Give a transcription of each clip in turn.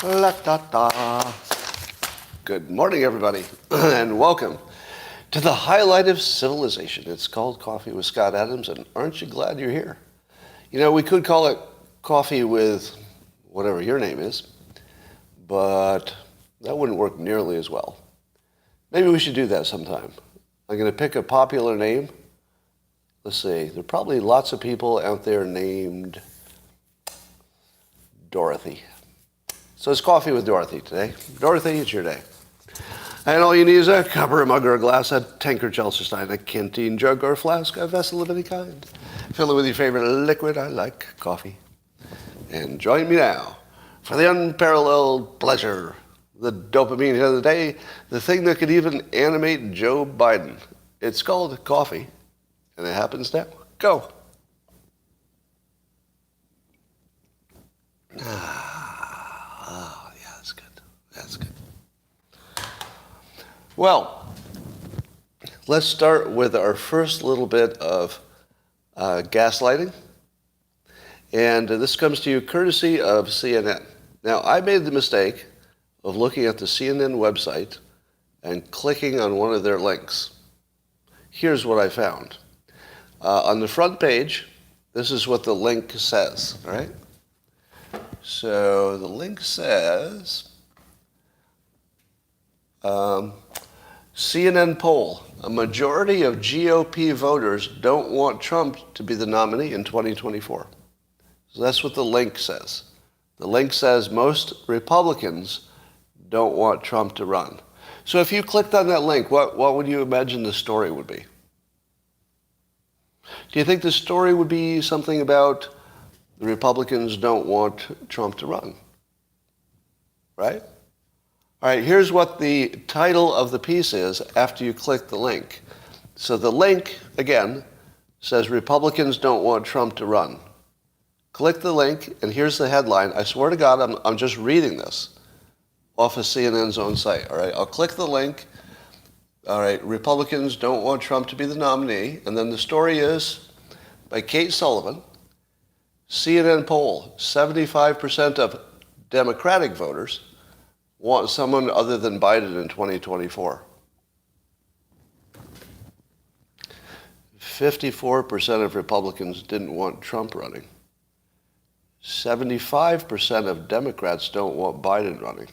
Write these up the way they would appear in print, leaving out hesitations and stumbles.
La da da. Good morning, everybody, and welcome to the highlight of civilization. It's called Coffee with Scott Adams, and aren't you glad you're here? You know, we could call it Coffee with whatever your name is, but that wouldn't work nearly as well. Maybe we should do that sometime. I'm going to pick a popular name. Let's see. There are probably lots of people out there named Dorothy. So it's Coffee with Dorothy today. Dorothy, it's your day. And all you need is a cup or a mug or a glass, a tankard, Chelsea stein, a canteen jug or a flask, a vessel of any kind. Fill it with your favorite liquid. I like coffee. And join me now for the unparalleled pleasure, the dopamine hit of the day, the thing that could even animate Joe Biden. It's called coffee, and it happens now. Go. Oh, yeah, that's good. That's good. Well, let's start with our first little bit of gaslighting. And this comes to you courtesy of CNN. Now, I made the mistake of looking at the CNN website and clicking on one of their links. Here's what I found. On the front page, this is what the link says, all right? So the link says, CNN poll, a majority of GOP voters don't want Trump to be the nominee in 2024. So that's what the link says. The link says most Republicans don't want Trump to run. So if you clicked on that link, what would you imagine the story would be? Do you think the story would be something about the Republicans don't want Trump to run? Right? All right, here's what the title of the piece is after you click the link. So the link, again, says Republicans don't want Trump to run. Click the link, and here's the headline. I swear to God, I'm just reading this off of CNN's own site, all right? I'll click the link. All right, Republicans don't want Trump to be the nominee. And then the story is by Kate Sullivan. CNN poll, 75% of Democratic voters want someone other than Biden in 2024. 54% of Republicans didn't want Trump running. 75% of Democrats don't want Biden running.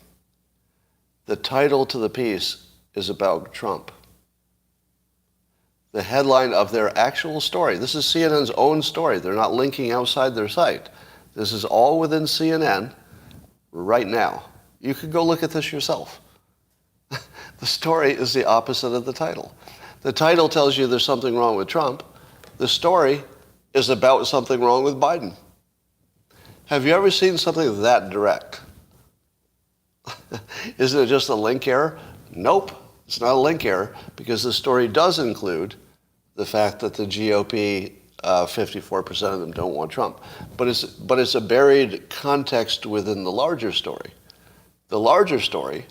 The title to the piece is about Trump. The headline of their actual story, this is CNN's own story. They're not linking outside their site. This is all within CNN right now. You could go look at this yourself. The story is the opposite of the title. The title tells you there's something wrong with Trump. The story is about something wrong with Biden. Have you ever seen something that direct? Isn't it just a link error? Nope, it's not a link error because the story does include the fact that the GOP, 54% of them don't want Trump. But it's a buried context within the larger story. The larger story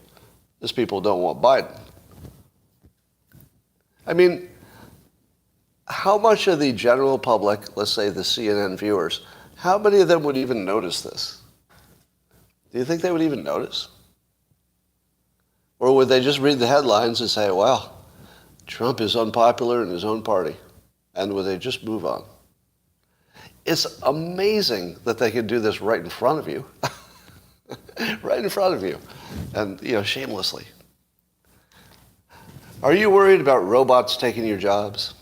is people don't want Biden. I mean, how much of the general public, let's say the CNN viewers, how many of them would even notice this? Do you think they would even notice? Or would they just read the headlines and say, well, Trump is unpopular in his own party, and would they just move on? It's amazing that they can do this right in front of you. Right in front of you, and shamelessly. Are you worried about robots taking your jobs?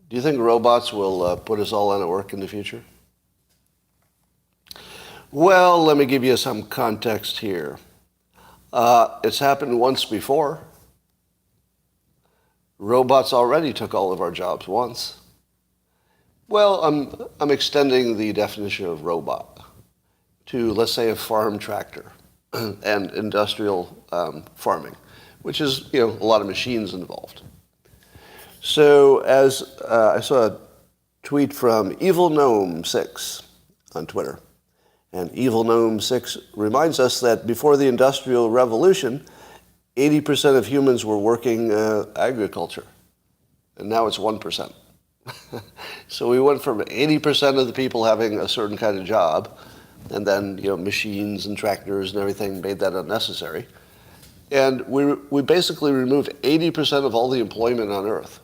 Do you think robots will put us all out of work in the future? Well, let me give you some context here. It's happened once before. Robots already took all of our jobs once. Well, I'm extending the definition of robot to, let's say, a farm tractor and industrial farming, which is, a lot of machines involved. So as I saw a tweet from Evil Gnome 6 on Twitter, and Evil Gnome 6 reminds us that before the Industrial Revolution, 80% of humans were working agriculture, and now it's 1%. So we went from 80% of the people having a certain kind of job And then, machines and tractors and everything made that unnecessary. And we basically removed 80% of all the employment on Earth.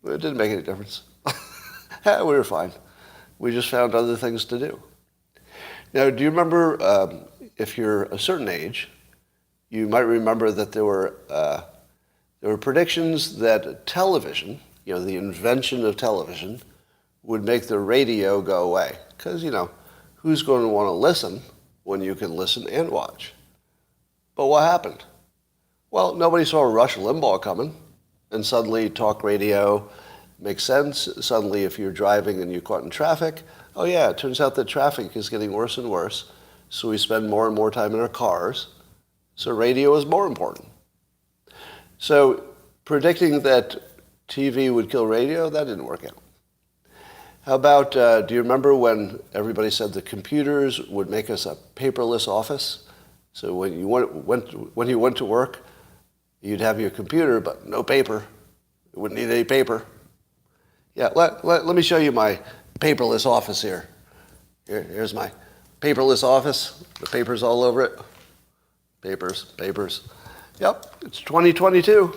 It didn't make any difference. We were fine. We just found other things to do. Now, do you remember, if you're a certain age, you might remember that there were predictions that television, the invention of television, would make the radio go away. Because, who's going to want to listen when you can listen and watch? But what happened? Well, nobody saw Rush Limbaugh coming, and suddenly talk radio makes sense. Suddenly, if you're driving and you're caught in traffic, oh yeah, it turns out that traffic is getting worse and worse, so we spend more and more time in our cars, so radio is more important. So predicting that TV would kill radio, that didn't work out. How about, do you remember when everybody said the computers would make us a paperless office? So when you went to work, you'd have your computer, but no paper. You wouldn't need any paper. Yeah, let me show you my paperless office here. Here's my paperless office. The paper's all over it. Papers. Yep, it's 2022.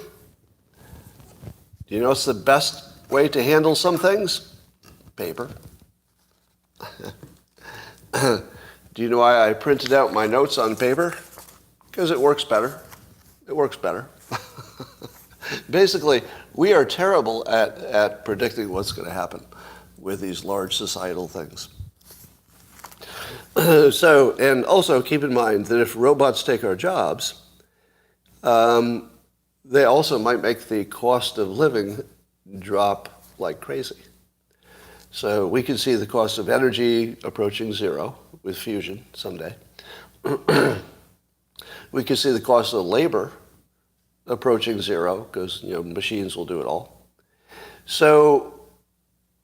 Do you know what's the best way to handle some things? Paper. Do you know why I printed out my notes on paper? Because it works better. It works better. Basically, we are terrible at predicting what's going to happen with these large societal things. And also keep in mind that if robots take our jobs, they also might make the cost of living drop like crazy. So we can see the cost of energy approaching zero with fusion someday. We can see the cost of labor approaching zero because machines will do it all. So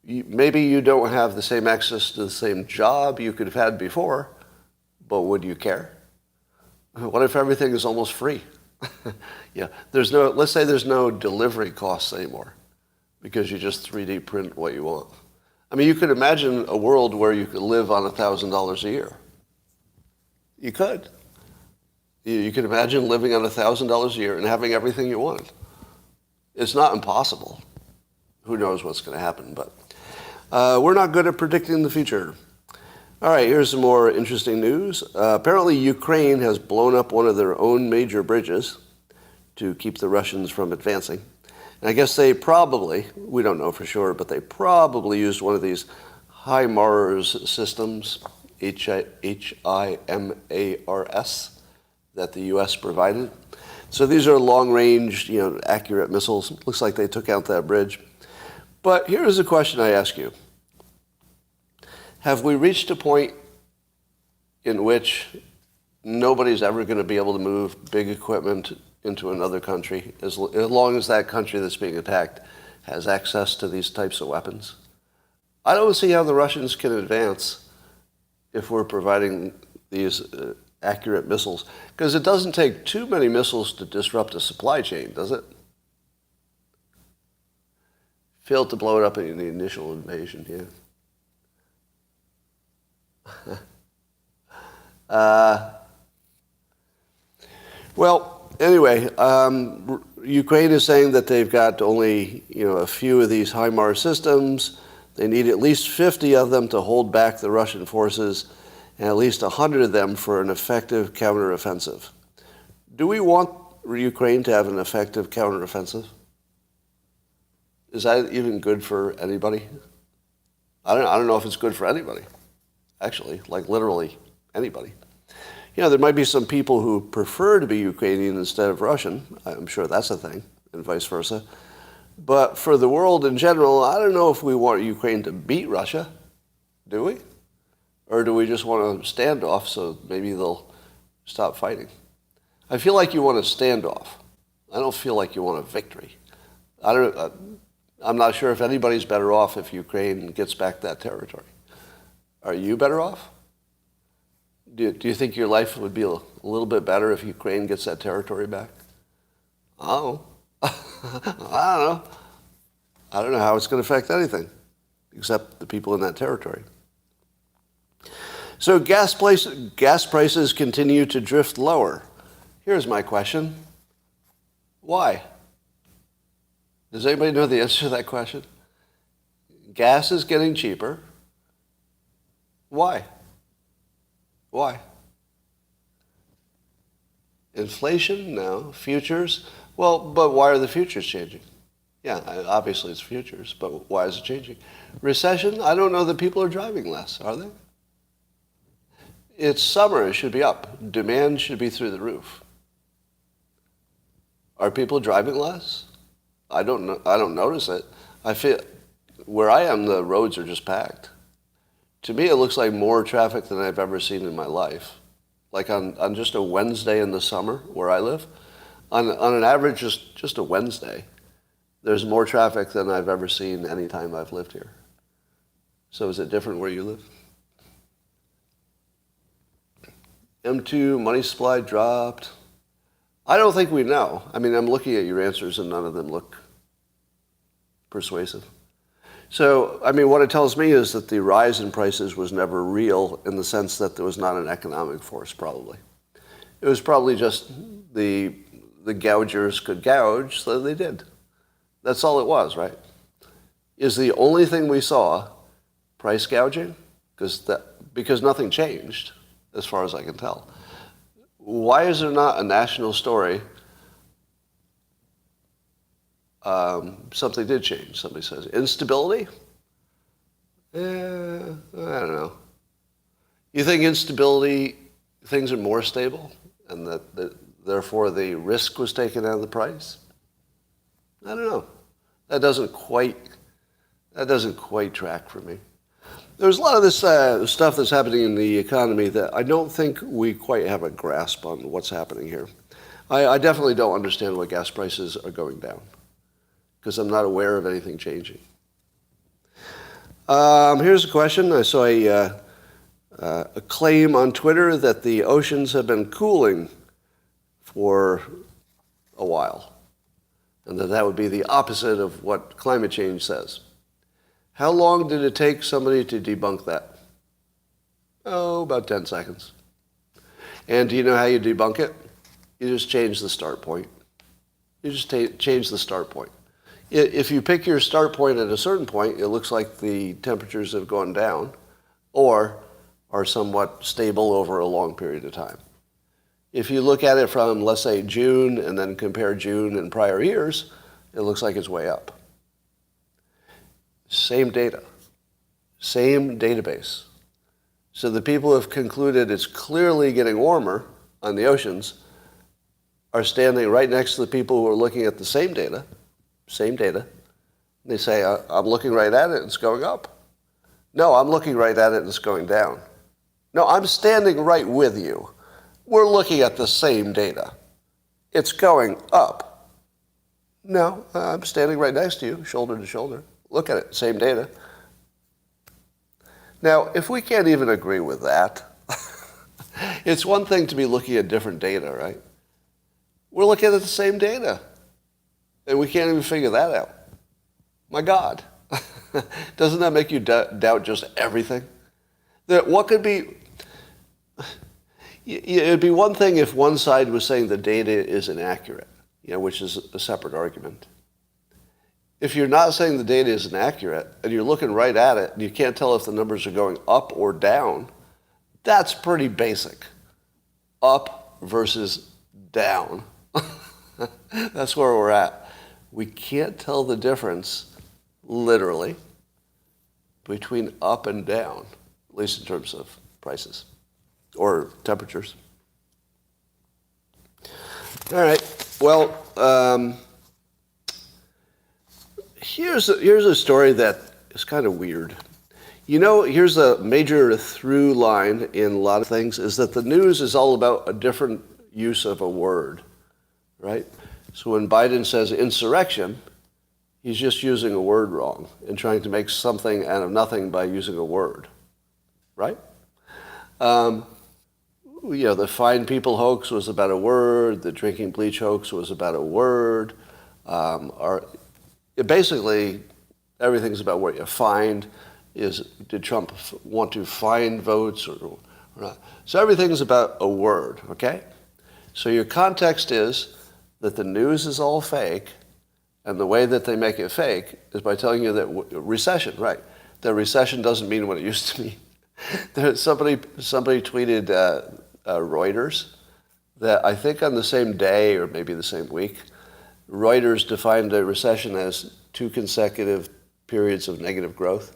maybe you don't have the same access to the same job you could have had before, but would you care? What if everything is almost free? Yeah, let's say there's no delivery costs anymore because you just 3D print what you want. I mean, you could imagine a world where you could live on $1,000 a year. You could. You could imagine living on $1,000 a year and having everything you wanted. It's not impossible. Who knows what's going to happen, but we're not good at predicting the future. All right, here's some more interesting news. Apparently, Ukraine has blown up one of their own major bridges to keep the Russians from advancing. And I guess they probably, we don't know for sure, but they probably used one of these HIMARS systems, HIMARS, that the U.S. provided. So these are long-range, accurate missiles. Looks like they took out that bridge. But here's a question I ask you. Have we reached a point in which nobody's ever going to be able to move big equipment into another country as long as that country that's being attacked has access to these types of weapons? I don't see how the Russians can advance if we're providing these accurate missiles, because it doesn't take too many missiles to disrupt a supply chain, does it? Failed to blow it up in the initial invasion, yeah. Well, anyway, Ukraine is saying that they've got only a few of these HIMARS systems. They need at least 50 of them to hold back the Russian forces, and at least 100 of them for an effective counteroffensive. Do we want Ukraine to have an effective counteroffensive? Is that even good for anybody? I don't know if it's good for anybody, actually, like literally anybody. There might be some people who prefer to be Ukrainian instead of Russian. I'm sure that's a thing, and vice versa. But for the world in general, I don't know if we want Ukraine to beat Russia, do we? Or do we just want a standoff so maybe they'll stop fighting? I feel like you want a standoff. I don't feel like you want a victory. I'm not sure if anybody's better off if Ukraine gets back that territory. Are you better off? Do you think your life would be a little bit better if Ukraine gets that territory back? I don't know. I don't know how it's going to affect anything except the people in that territory. So gas prices continue to drift lower. Here's my question. Why? Does anybody know the answer to that question? Gas is getting cheaper. Why? Why? Inflation? No. Futures? Well, but why are the futures changing? Yeah, obviously it's futures, but why is it changing? Recession? I don't know that people are driving less, are they? It's summer, it should be up. Demand should be through the roof. Are people driving less? I don't know. I don't notice it. I feel where I am, the roads are just packed. To me, it looks like more traffic than I've ever seen in my life. Like on just a Wednesday in the summer where I live, on an average, just a Wednesday, there's more traffic than I've ever seen any time I've lived here. So is it different where you live? M2 money supply dropped. I don't think we know. I mean, I'm looking at your answers and none of them look persuasive. So, I mean, what it tells me is that the rise in prices was never real in the sense that there was not an economic force, probably. It was probably just the gougers could gouge, so they did. That's all it was, right? Is the only thing we saw price gouging? Because nothing changed, as far as I can tell. Why is there not a national story? Something did change, somebody says. Instability? I don't know. You think instability, things are more stable, and that therefore the risk was taken out of the price? I don't know. That doesn't quite track for me. There's a lot of this stuff that's happening in the economy that I don't think we quite have a grasp on what's happening here. I definitely don't understand why gas prices are going down, because I'm not aware of anything changing. Here's a question. I saw a claim on Twitter that the oceans have been cooling for a while, and that would be the opposite of what climate change says. How long did it take somebody to debunk that? Oh, about 10 seconds. And do you know how you debunk it? You just change the start point. You just change the start point. If you pick your start point at a certain point, it looks like the temperatures have gone down or are somewhat stable over a long period of time. If you look at it from, let's say, June and then compare June and prior years, it looks like it's way up. Same data, same database. So the people who have concluded it's clearly getting warmer on the oceans are standing right next to the people who are looking at the same data. They say, I'm looking right at it and it's going up. No, I'm looking right at it and it's going down. No, I'm standing right with you. We're looking at the same data. It's going up. No, I'm standing right next to you, shoulder to shoulder. Look at it, same data. Now, if we can't even agree with that, it's one thing to be looking at different data, right? We're looking at the same data, and we can't even figure that out. My God. Doesn't that make you doubt just everything? What could be... It'd be one thing if one side was saying the data is inaccurate, which is a separate argument. If you're not saying the data is inaccurate and you're looking right at it and you can't tell if the numbers are going up or down, that's pretty basic. Up versus down. That's where we're at. We can't tell the difference, literally, between up and down, at least in terms of prices or temperatures. All right. Well, here's a story that is kind of weird. Here's a major through line in a lot of things, is that the news is all about a different use of a word, right? So when Biden says insurrection, he's just using a word wrong and trying to make something out of nothing by using a word, right? The Fine People hoax was about a word. The drinking bleach hoax was about a word. Basically, everything's about what you find. Did Trump want to find votes, or Right. So everything's about a word, okay? So your context is that the news is all fake, and the way that they make it fake is by telling you that recession, right? That recession doesn't mean what it used to mean. Somebody tweeted Reuters that I think on the same day or maybe the same week, Reuters defined a recession as 2 consecutive periods of negative growth.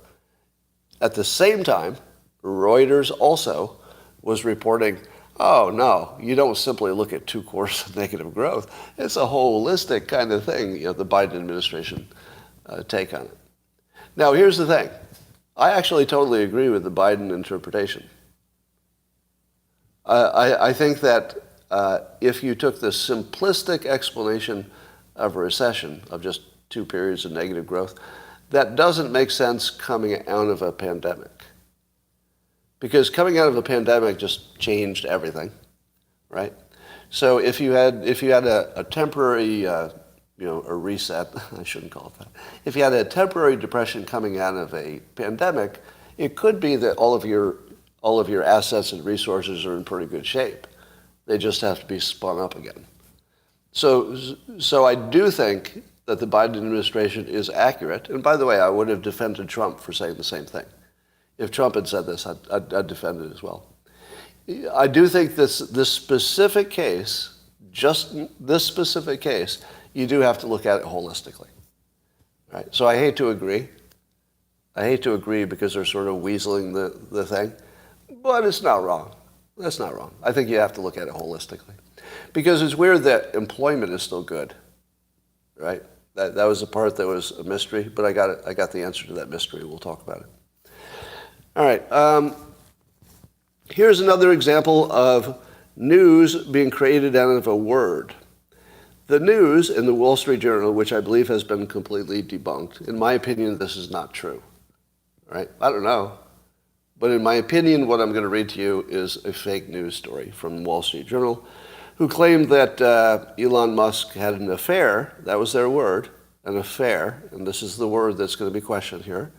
At the same time, Reuters also was reporting, oh, no, you don't simply look at 2 quarters of negative growth. It's a holistic kind of thing, the Biden administration take on it. Now, here's the thing. I actually totally agree with the Biden interpretation. I think that if you took the simplistic explanation of a recession, of just 2 periods of negative growth, that doesn't make sense coming out of a pandemic. Because coming out of a pandemic just changed everything, right? So if you had a temporary, a reset, I shouldn't call it that. If you had a temporary depression coming out of a pandemic, it could be that all of your assets and resources are in pretty good shape. They just have to be spun up again. So I do think that the Biden administration is accurate. And by the way, I would have defended Trump for saying the same thing. If Trump had said this, I'd defend it as well. I do think this specific case, just this specific case, you do have to look at it holistically. Right? So I hate to agree. I hate to agree because they're sort of weaseling the thing, but it's not wrong. That's not wrong. I think you have to look at it holistically. Because it's weird that employment is still good, right? That was the part that was a mystery, but I got the answer to that mystery. We'll talk about it. All right. Here's another example of news being created out of a word. The news in the Wall Street Journal, which I believe has been completely debunked, in my opinion, this is not true. Right? I don't know. But in my opinion, what I'm going to read to you is a fake news story from the Wall Street Journal, who claimed that Elon Musk had an affair. That was their word, an affair, and this is the word that's going to be questioned here,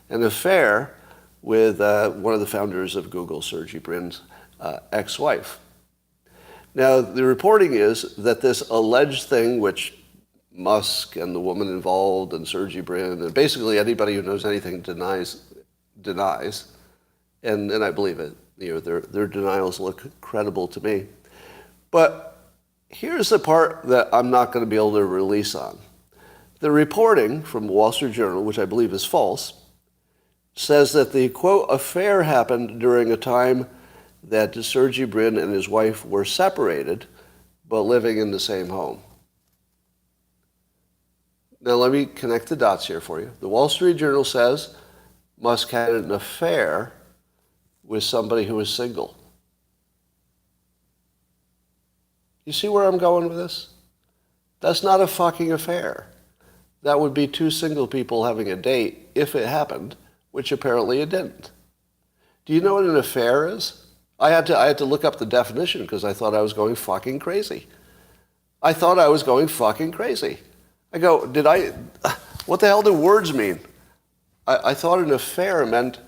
an affair with one of the founders of Google, Sergey Brin's ex-wife. Now, the reporting is that this alleged thing, which Musk and the woman involved and Sergey Brin, and basically anybody who knows anything denies, and I believe it. Their denials look credible to me. But here's the part that I'm not going to be able to release on. The reporting from the Wall Street Journal, which I believe is false, says that the, quote, affair happened during a time that Sergey Brin and his wife were separated, but living in the same home. Now let me connect the dots here for you. The Wall Street Journal says Musk had an affair with somebody who was single. You see where I'm going with this? That's not a fucking affair. That would be 2 single people having a date if it happened, which apparently it didn't. Do you know what an affair is? I had to look up the definition because I thought I was going fucking crazy. I thought I was going fucking crazy. I go, what the hell do words mean? I thought an affair meant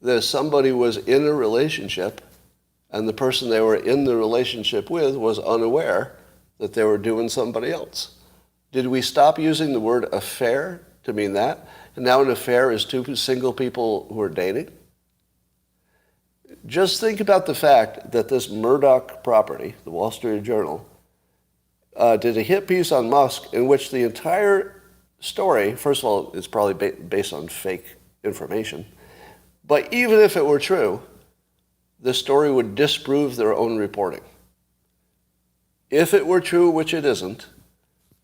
that somebody was in a relationship and the person they were in the relationship with was unaware that they were doing somebody else. Did we stop using the word affair to mean that? And now an affair is 2 single people who are dating? Just think about the fact that this Murdoch property, the Wall Street Journal, did a hit piece on Musk in which the entire story, first of all, it's probably based on fake information, but even if it were true, the story would disprove their own reporting. If it were true, which it isn't,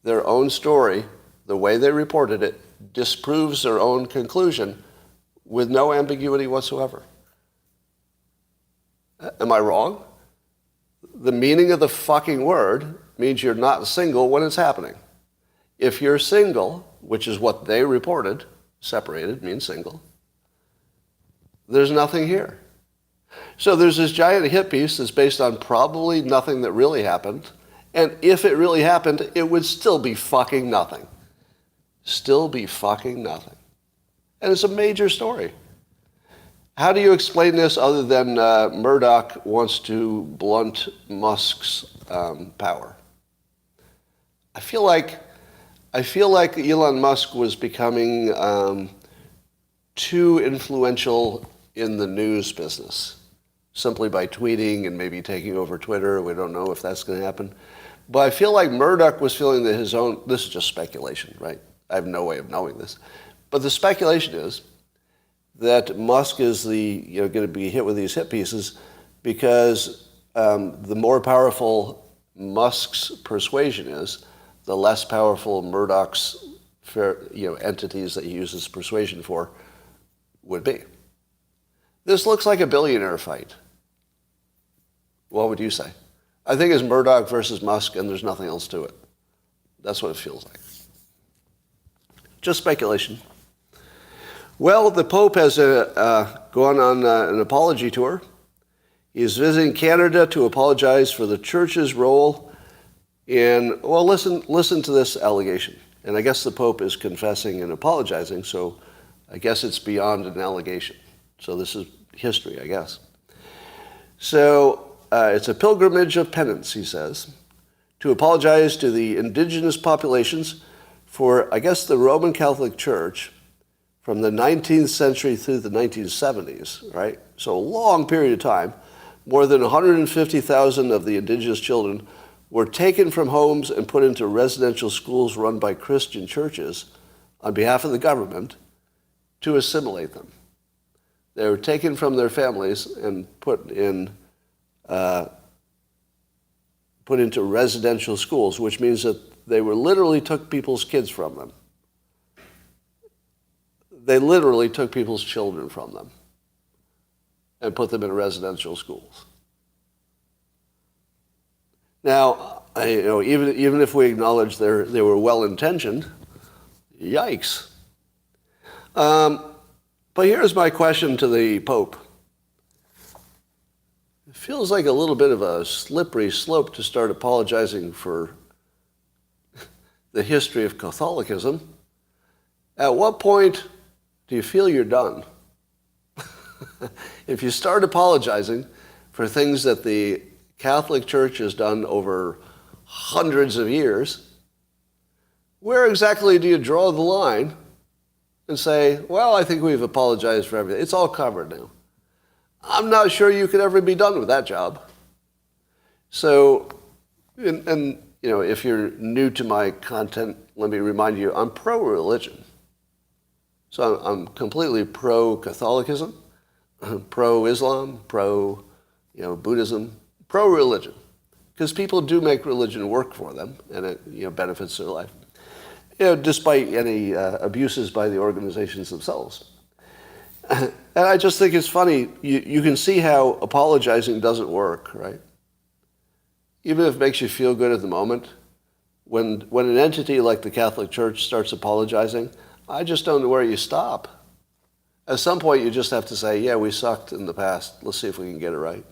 their own story, the way they reported it, disproves their own conclusion with no ambiguity whatsoever. Am I wrong? The meaning of the fucking word means you're not single when it's happening. If you're single, which is what they reported, separated means single, there's nothing here. So there's this giant hit piece that's based on probably nothing that really happened, and if it really happened, it would still be fucking nothing. Still be fucking nothing. And it's a major story. How do you explain this other than Murdoch wants to blunt Musk's power? I feel like Elon Musk was becoming too influential in the news business, simply by tweeting and maybe taking over Twitter. We don't know if that's going to happen. But I feel like Murdoch was feeling that his own, this is just speculation, right? I have no way of knowing this. But the speculation is that Musk is going to be hit with these hit pieces because the more powerful Musk's persuasion is, the less powerful Murdoch's entities that he uses persuasion for would be. This looks like a billionaire fight. What would you say? I think it's Murdoch versus Musk, and there's nothing else to it. That's what it feels like. Just speculation. Well, the Pope has gone on an apology tour. He's visiting Canada to apologize for the church's role in, well, listen to this allegation. And I guess the Pope is confessing and apologizing, so I guess it's beyond an allegation. So this is history, I guess. So it's a pilgrimage of penance, he says, to apologize to the indigenous populations for, I guess, the Roman Catholic Church from the 19th century through the 1970s, right? So a long period of time. More than 150,000 of the indigenous children were taken from homes and put into residential schools run by Christian churches on behalf of the government to assimilate them. They were taken from their families and put into residential schools, which means that they literally took people's kids from them. They literally took people's children from them and put them in residential schools. Now, even if we acknowledge they were well-intentioned, yikes. But here's my question to the Pope. It feels like a little bit of a slippery slope to start apologizing for the history of Catholicism. At what point do you feel you're done? If you start apologizing for things that the Catholic Church has done over hundreds of years, where exactly do you draw the line and say, well, I think we've apologized for everything. It's all covered now. I'm not sure you could ever be done with that job. So, and if you're new to my content, let me remind you, I'm pro-religion. So I'm completely pro-Catholicism, pro-Islam, pro-Buddhism, pro-religion. Because people do make religion work for them, and it benefits their life. Despite any abuses by the organizations themselves. And I just think it's funny, you can see how apologizing doesn't work, right? Even if it makes you feel good at the moment, when an entity like the Catholic Church starts apologizing, I just don't know where you stop. At some point, you just have to say, yeah, we sucked in the past. Let's see if we can get it right.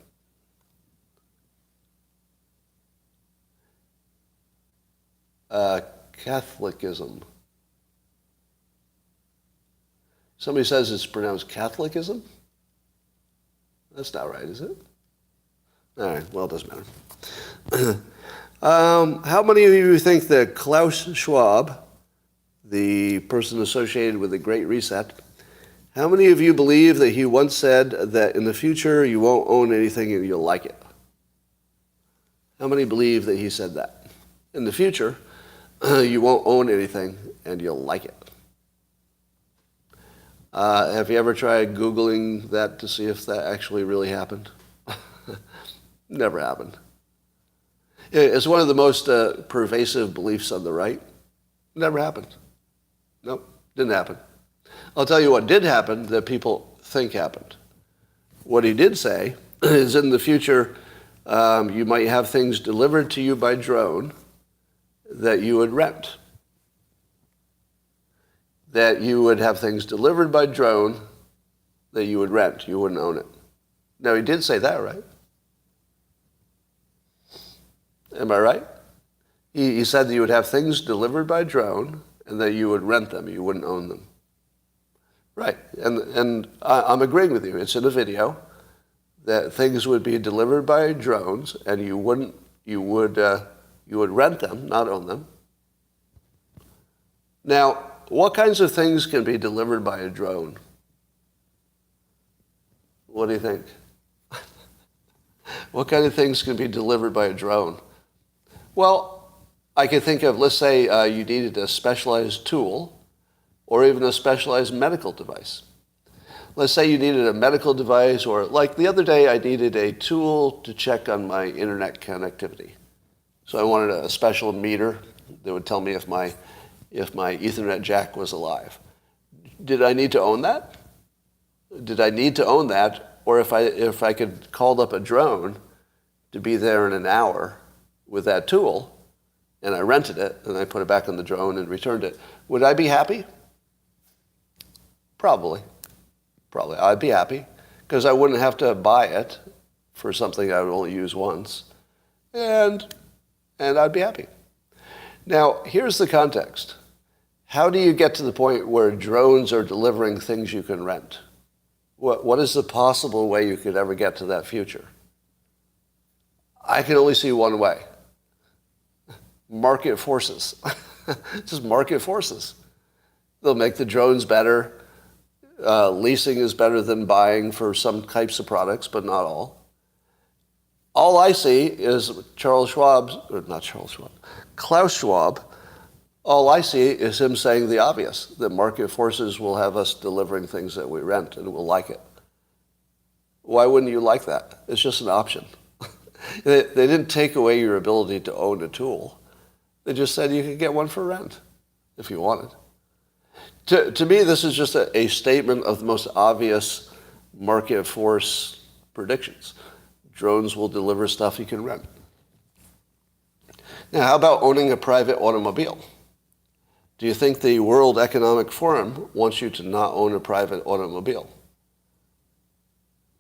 Catholicism. Somebody says it's pronounced Catholicism? That's not right, is it? All right, well, it doesn't matter. How many of you think that Klaus Schwab, the person associated with the Great Reset, how many of you believe that he once said that in the future you won't own anything and you'll like it? How many believe that he said that? In the future, you won't own anything and you'll like it. Have you ever tried Googling that to see if that actually really happened? Never happened. It's one of the most pervasive beliefs on the right. Never happened. Nope, didn't happen. I'll tell you what did happen that people think happened. What he did say is in the future, you might have things delivered to you by drone that you would rent. That you would have things delivered by drone that you would rent. You wouldn't own it. Now, he did say that, right? Am I right? He said that you would have things delivered by drone and that you would rent them. You wouldn't own them. Right. And I'm agreeing with you. It's in a video that things would be delivered by drones, and you would rent them, not own them. Now, what kinds of things can be delivered by a drone? What do you think? What kind of things can be delivered by a drone? Well, I can think of, let's say you needed a specialized tool or even a specialized medical device. Let's say you needed a medical device, or like the other day I needed a tool to check on my internet connectivity. So I wanted a special meter that would tell me if my Ethernet jack was alive. Did I need to own that? Did I need to own that? Or if I could call up a drone to be there in an hour with that tool, and I rented it, and I put it back on the drone and returned it, would I be happy? Probably. I'd be happy, because I wouldn't have to buy it for something I would only use once, and I'd be happy. Now, here's the context. How do you get to the point where drones are delivering things you can rent? What is the possible way you could ever get to that future? I can only see one way. Market forces. Just market forces. They'll make the drones better. Leasing is better than buying for some types of products, but not all. All I see is Klaus Schwab. All I see is him saying the obvious, that market forces will have us delivering things that we rent and we'll like it. Why wouldn't you like that? It's just an option. They didn't take away your ability to own a tool. They just said you could get one for rent if you wanted. To me, this is just a statement of the most obvious market force predictions. Drones will deliver stuff you can rent. Now, how about owning a private automobile? Do you think the World Economic Forum wants you to not own a private automobile?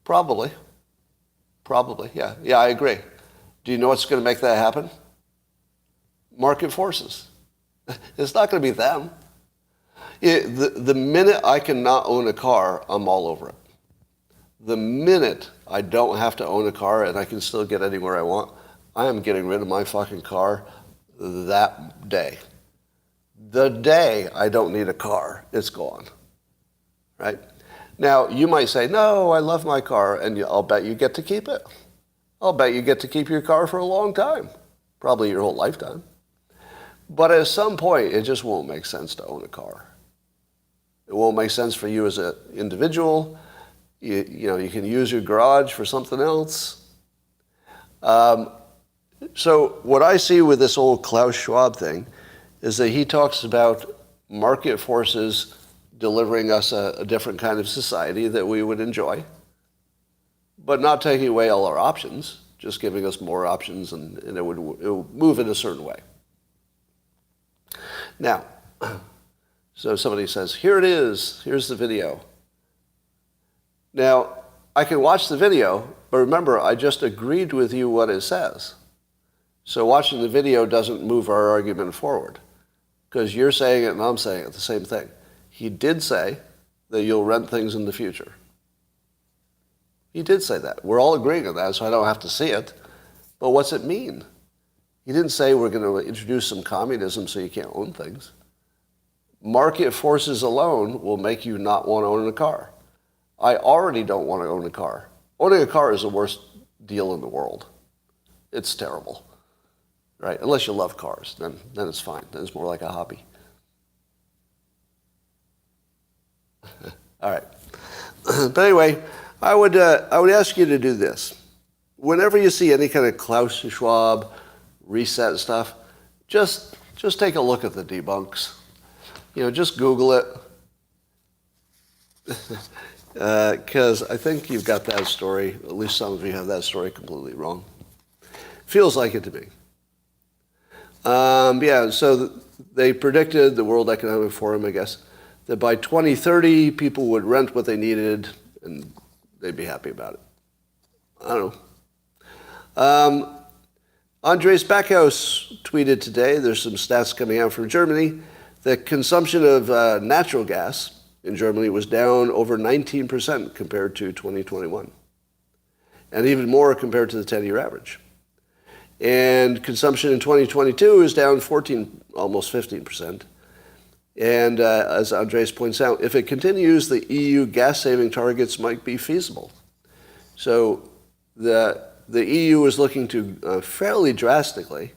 Probably, yeah. Yeah, I agree. Do you know what's going to make that happen? Market forces. It's not going to be them. The minute I cannot own a car, I'm all over it. The minute I don't have to own a car and I can still get anywhere I want, I am getting rid of my fucking car that day. The day I don't need a car, it's gone, right? Now, you might say, no, I love my car, and I'll bet you get to keep it. I'll bet you get to keep your car for a long time, probably your whole lifetime. But at some point, it just won't make sense to own a car. It won't make sense for you as an individual. You can use your garage for something else. So what I see with this old Klaus Schwab thing is that he talks about market forces delivering us a different kind of society that we would enjoy, but not taking away all our options, just giving us more options, and it would move in a certain way. Now, so somebody says, here it is, here's the video. Now, I can watch the video, but remember, I just agreed with you what it says. So watching the video doesn't move our argument forward, because you're saying it and I'm saying it, the same thing. He did say that you'll rent things in the future. He did say that. We're all agreeing on that, so I don't have to see it. But what's it mean? He didn't say we're going to introduce some communism so you can't own things. Market forces alone will make you not want to own a car. I already don't want to own a car. Owning a car is the worst deal in the world. It's terrible, right? Unless you love cars, then it's fine. Then it's more like a hobby. All right. But anyway, I would ask you to do this. Whenever you see any kind of Klaus Schwab reset stuff, just take a look at the debunks. Just Google it. Because I think you've got that story, at least some of you have that story completely wrong. Feels like it to me. So they predicted, the World Economic Forum, I guess, that by 2030, people would rent what they needed and they'd be happy about it. I don't know. Andreas Backhaus tweeted today, there's some stats coming out from Germany, that consumption of natural gas in Germany was down over 19% compared to 2021, and even more compared to the 10-year average. And consumption in 2022 is down almost 15%. And as Andreas points out, if it continues, the EU gas-saving targets might be feasible. So the EU is looking to fairly drastically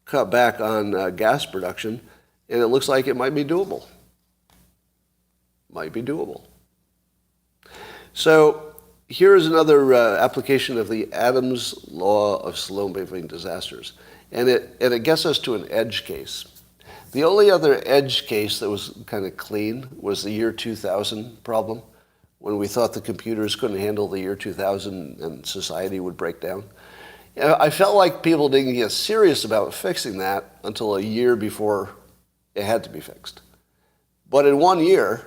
cut back on gas production, and it looks like it might be doable. Might be doable. So here is another application of the Adams law of slow-moving disasters, and it gets us to an edge case. The only other edge case that was kind of clean was the year 2000 problem, when we thought the computers couldn't handle the year 2000 and society would break down. You know, I felt like people didn't get serious about fixing that until a year before it had to be fixed. But in 1 year,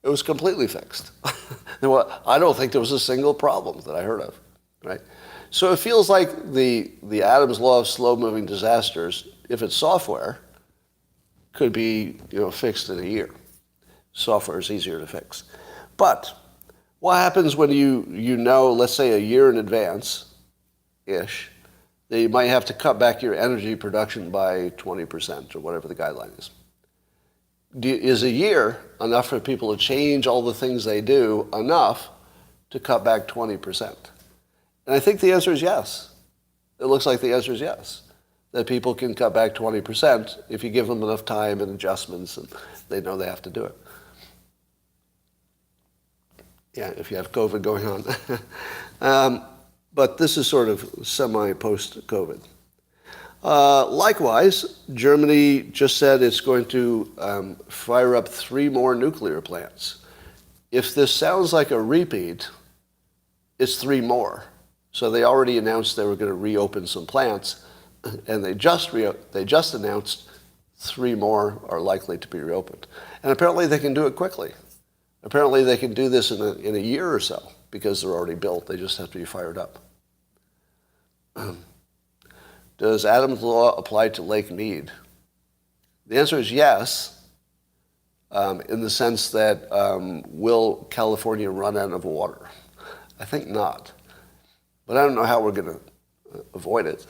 it was completely fixed. I don't think there was a single problem that I heard of, right? So it feels like the Adams law of slow-moving disasters, if it's software, could be fixed in a year. Software is easier to fix. But what happens when you know, let's say a year in advance-ish, that you might have to cut back your energy production by 20% or whatever the guideline is? Is a year enough for people to change all the things they do enough to cut back 20%? And I think the answer is yes. It looks like the answer is yes, that people can cut back 20% if you give them enough time and adjustments and they know they have to do it. Yeah, if you have COVID going on. But this is sort of semi-post-COVID. Likewise, Germany just said it's going to fire up 3 more nuclear plants. If this sounds like a repeat, it's 3 more. So they already announced they were going to reopen some plants, and they just announced 3 more are likely to be reopened. And apparently they can do it quickly. Apparently they can do this in a year or so because they're already built. They just have to be fired up. Does Adams' law apply to Lake Mead? The answer is yes, in the sense that will California run out of water? I think not. But I don't know how we're going to avoid it.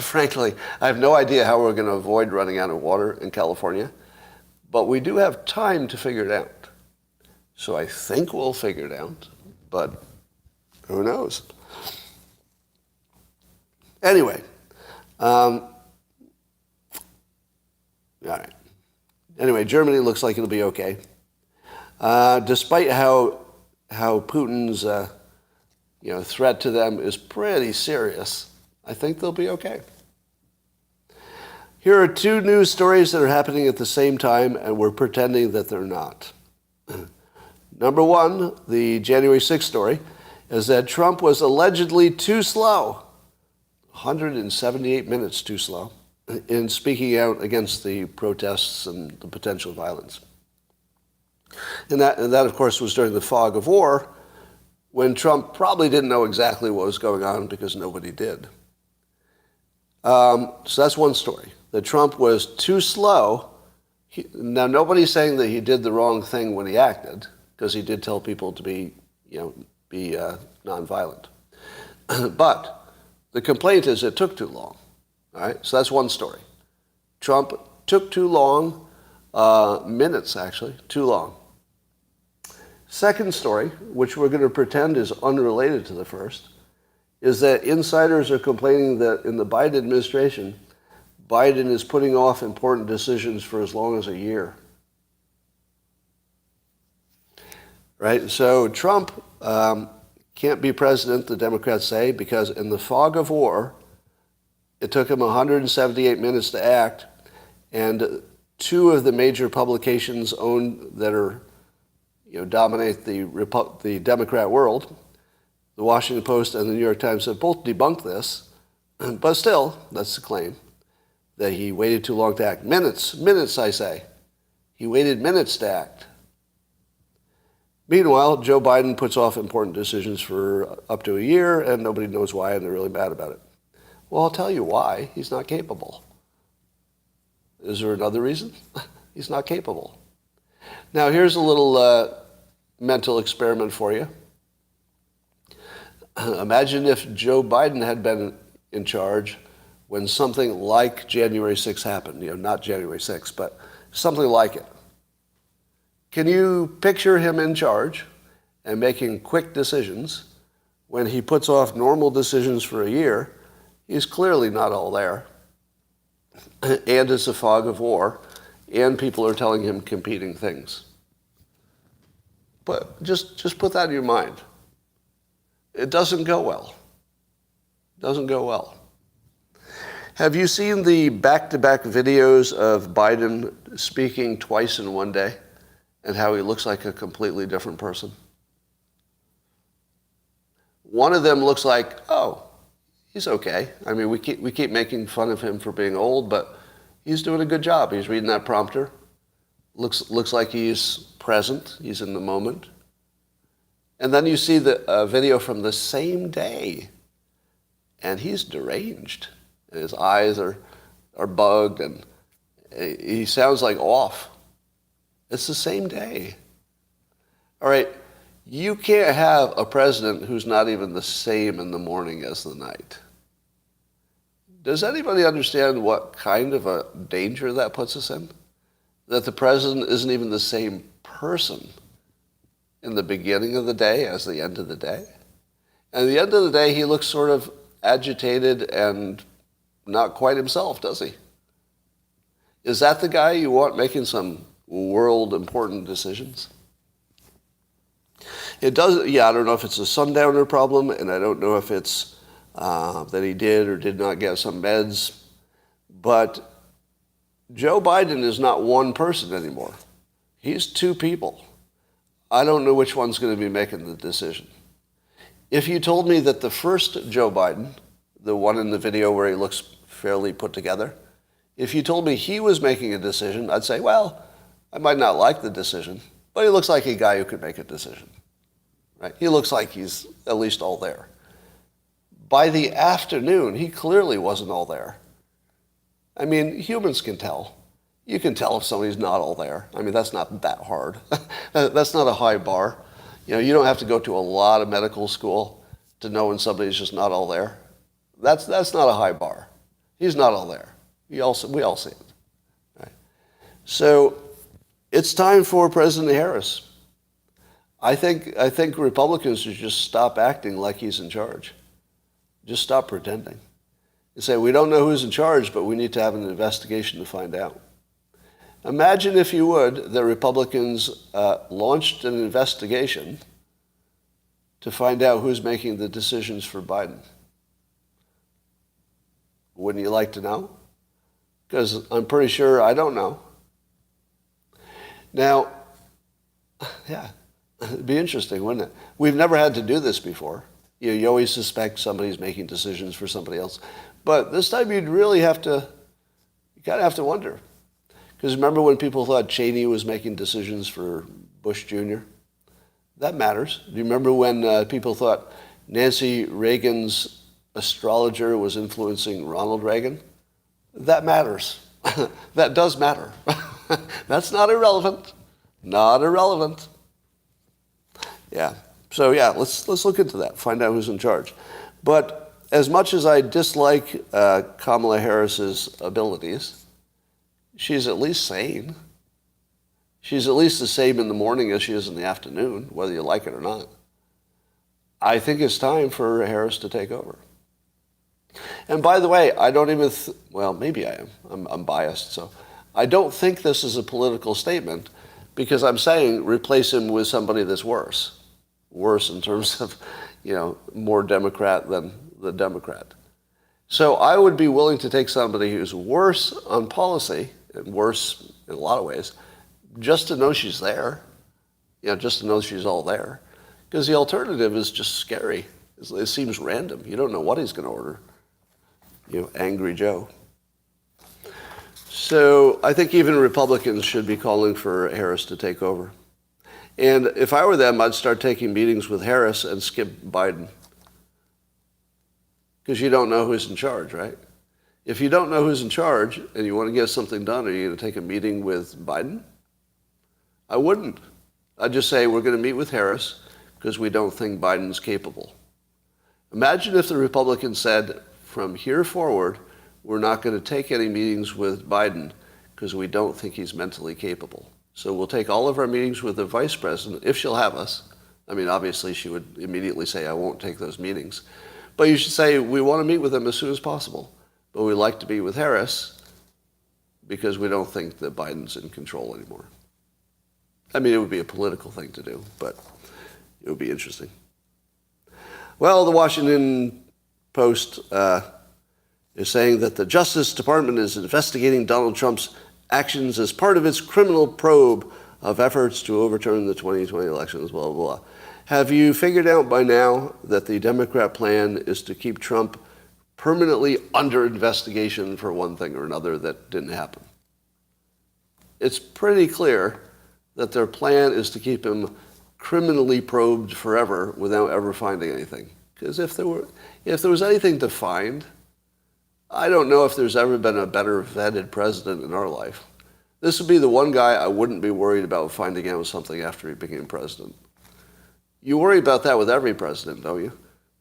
Frankly, I have no idea how we're going to avoid running out of water in California. But we do have time to figure it out. So I think we'll figure it out, but who knows? Anyway. All right. Anyway, Germany looks like it'll be okay. Despite how Putin's threat to them is pretty serious, I think they'll be okay. Here are 2 news stories that are happening at the same time, and we're pretending that they're not. Number 1, the January 6th story, is that Trump was allegedly too slow, 178 minutes too slow, in speaking out against the protests and the potential violence. And that, of course, was during the fog of war, when Trump probably didn't know exactly what was going on because nobody did. So that's one story, that Trump was too slow. Now, nobody's saying that he did the wrong thing when he acted, because he did tell people to be nonviolent. But the complaint is it took too long. All right, so that's one story. Trump took too long, minutes actually, too long. Second story, which we're going to pretend is unrelated to the first, is that insiders are complaining that in the Biden administration, Biden is putting off important decisions for as long as a year. Right, so Trump can't be president, the Democrats say, because in the fog of war, it took him 178 minutes to act, and 2 of the major publications owned that are, dominate the Democrat world, the Washington Post and the New York Times, have both debunked this, but still, that's the claim, that he waited too long to act. Minutes, I say. He waited minutes to act. Meanwhile, Joe Biden puts off important decisions for up to a year, and nobody knows why, and they're really mad about it. Well, I'll tell you why. He's not capable. Is there another reason? He's not capable. Now, here's a little mental experiment for you. Imagine if Joe Biden had been in charge when something like January 6th happened. Not January 6th, but something like it. Can you picture him in charge and making quick decisions when he puts off normal decisions for a year? He's clearly not all there. And it's a fog of war, and people are telling him competing things. But just put that in your mind. It doesn't go well. It doesn't go well. Have you seen the back-to-back videos of Biden speaking twice in one day and how he looks like a completely different person? One of them looks like, oh, he's okay. I mean, we keep making fun of him for being old, but he's doing a good job. He's reading that prompter. Looks like he's present. He's in the moment. And then you see the video from the same day, and he's deranged. And his eyes are bugged, and he sounds like off. It's the same day. All right, you can't have a president who's not even the same in the morning as the night. Does anybody understand what kind of a danger that puts us in? That the president isn't even the same person in the beginning of the day as the end of the day. And at the end of the day, he looks sort of agitated and not quite himself, does he? Is that the guy you want making some world important decisions? It does. Yeah, I don't know if it's a sundowner problem, and I don't know if it's that he did or did not get some meds. But Joe Biden is not one person anymore. He's two people. I don't know which one's going to be making the decision. If you told me that the first Joe Biden, the one in the video where he looks fairly put together, if you told me he was making a decision, I'd say, well, I might not like the decision, but he looks like a guy who could make a decision. Right? He looks like he's at least all there. By the afternoon, he clearly wasn't all there. I mean, humans can tell. You can tell if somebody's not all there. I mean, that's not that hard. That's not a high bar. You don't have to go to a lot of medical school to know when somebody's just not all there. That's not a high bar. He's not all there. We all see it. Right? So it's time for President Harris. I think Republicans should just stop acting like he's in charge. Just stop pretending. And say, we don't know who's in charge, but we need to have an investigation to find out. Imagine, if you would, that Republicans launched an investigation to find out who's making the decisions for Biden. Wouldn't you like to know? Because I'm pretty sure I don't know. Now, yeah, it'd be interesting, wouldn't it? We've never had to do this before. You always suspect somebody's making decisions for somebody else. But this time you kind of have to wonder. Because remember when people thought Cheney was making decisions for Bush Jr.? That matters. Do you remember when people thought Nancy Reagan's astrologer was influencing Ronald Reagan? That matters. That does matter. That's not irrelevant. Not irrelevant. Yeah. So yeah, let's look into that. Find out who's in charge. But as much as I dislike Kamala Harris's abilities, she's at least sane. She's at least the same in the morning as she is in the afternoon, whether you like it or not. I think it's time for Harris to take over. And by the way, I don't even, well, maybe I am. I'm biased, so I don't think this is a political statement because I'm saying replace him with somebody that's worse. Worse in terms of, more Democrat than the Democrat. So I would be willing to take somebody who's worse on policy, and worse in a lot of ways, just to know she's there, just to know she's all there. Because the alternative is just scary. It seems random. You don't know what he's going to order. Angry Joe. So I think even Republicans should be calling for Harris to take over. And if I were them, I'd start taking meetings with Harris and skip Biden. Because you don't know who's in charge, right? If you don't know who's in charge and you want to get something done, are you going to take a meeting with Biden? I wouldn't. I'd just say we're going to meet with Harris because we don't think Biden's capable. Imagine if the Republicans said, from here forward, we're not going to take any meetings with Biden because we don't think he's mentally capable. So we'll take all of our meetings with the vice president, if she'll have us. I mean, obviously, she would immediately say, I won't take those meetings. But you should say, we want to meet with him as soon as possible. But we'd like to meet with Harris because we don't think that Biden's in control anymore. I mean, it would be a political thing to do, but it would be interesting. Well, the Washington Post is saying that the Justice Department is investigating Donald Trump's actions as part of its criminal probe of efforts to overturn the 2020 elections, blah, blah, blah. Have you figured out by now that the Democrat plan is to keep Trump permanently under investigation for one thing or another that didn't happen? It's pretty clear that their plan is to keep him criminally probed forever without ever finding anything. Because if there was anything to find, I don't know if there's ever been a better vetted president in our life. This would be the one guy I wouldn't be worried about finding out something after he became president. You worry about that with every president, don't you?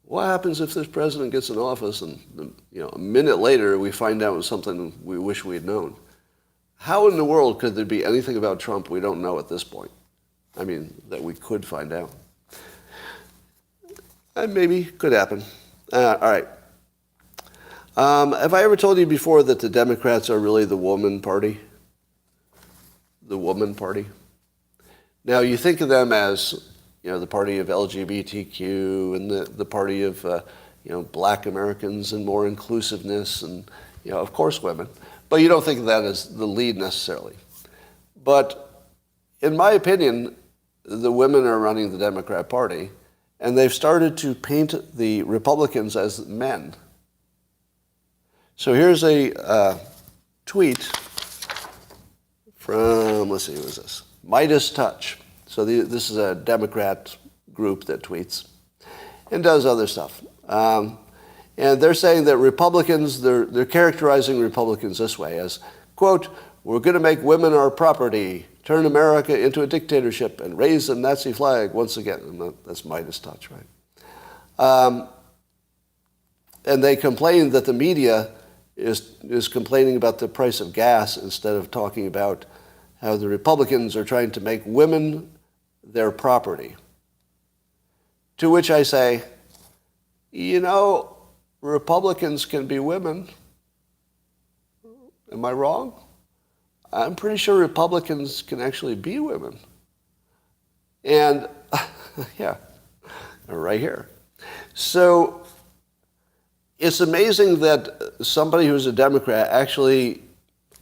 What happens if this president gets in office and a minute later we find out something we wish we had known? How in the world could there be anything about Trump we don't know at this point? I mean, that we could find out. And maybe could happen. All right. Have I ever told you before that the Democrats are really the woman party? The woman party? Now, you think of them as, the party of LGBTQ and the party of, black Americans and more inclusiveness and, of course, women. But you don't think of that as the lead necessarily. But in my opinion, the women are running the Democrat Party, and they've started to paint the Republicans as men. So here's a tweet from, let's see, who is this? Midas Touch. So this is a Democrat group that tweets and does other stuff. And they're saying that Republicans, they're characterizing Republicans this way as, quote, we're going to make women our property, turn America into a dictatorship, and raise the Nazi flag once again. And that's Midas Touch, right? And they complain that the media is complaining about the price of gas instead of talking about how the Republicans are trying to make women their property. To which I say, Republicans can be women. Am I wrong? I'm pretty sure Republicans can actually be women. And, yeah, right here. So it's amazing that somebody who's a Democrat actually,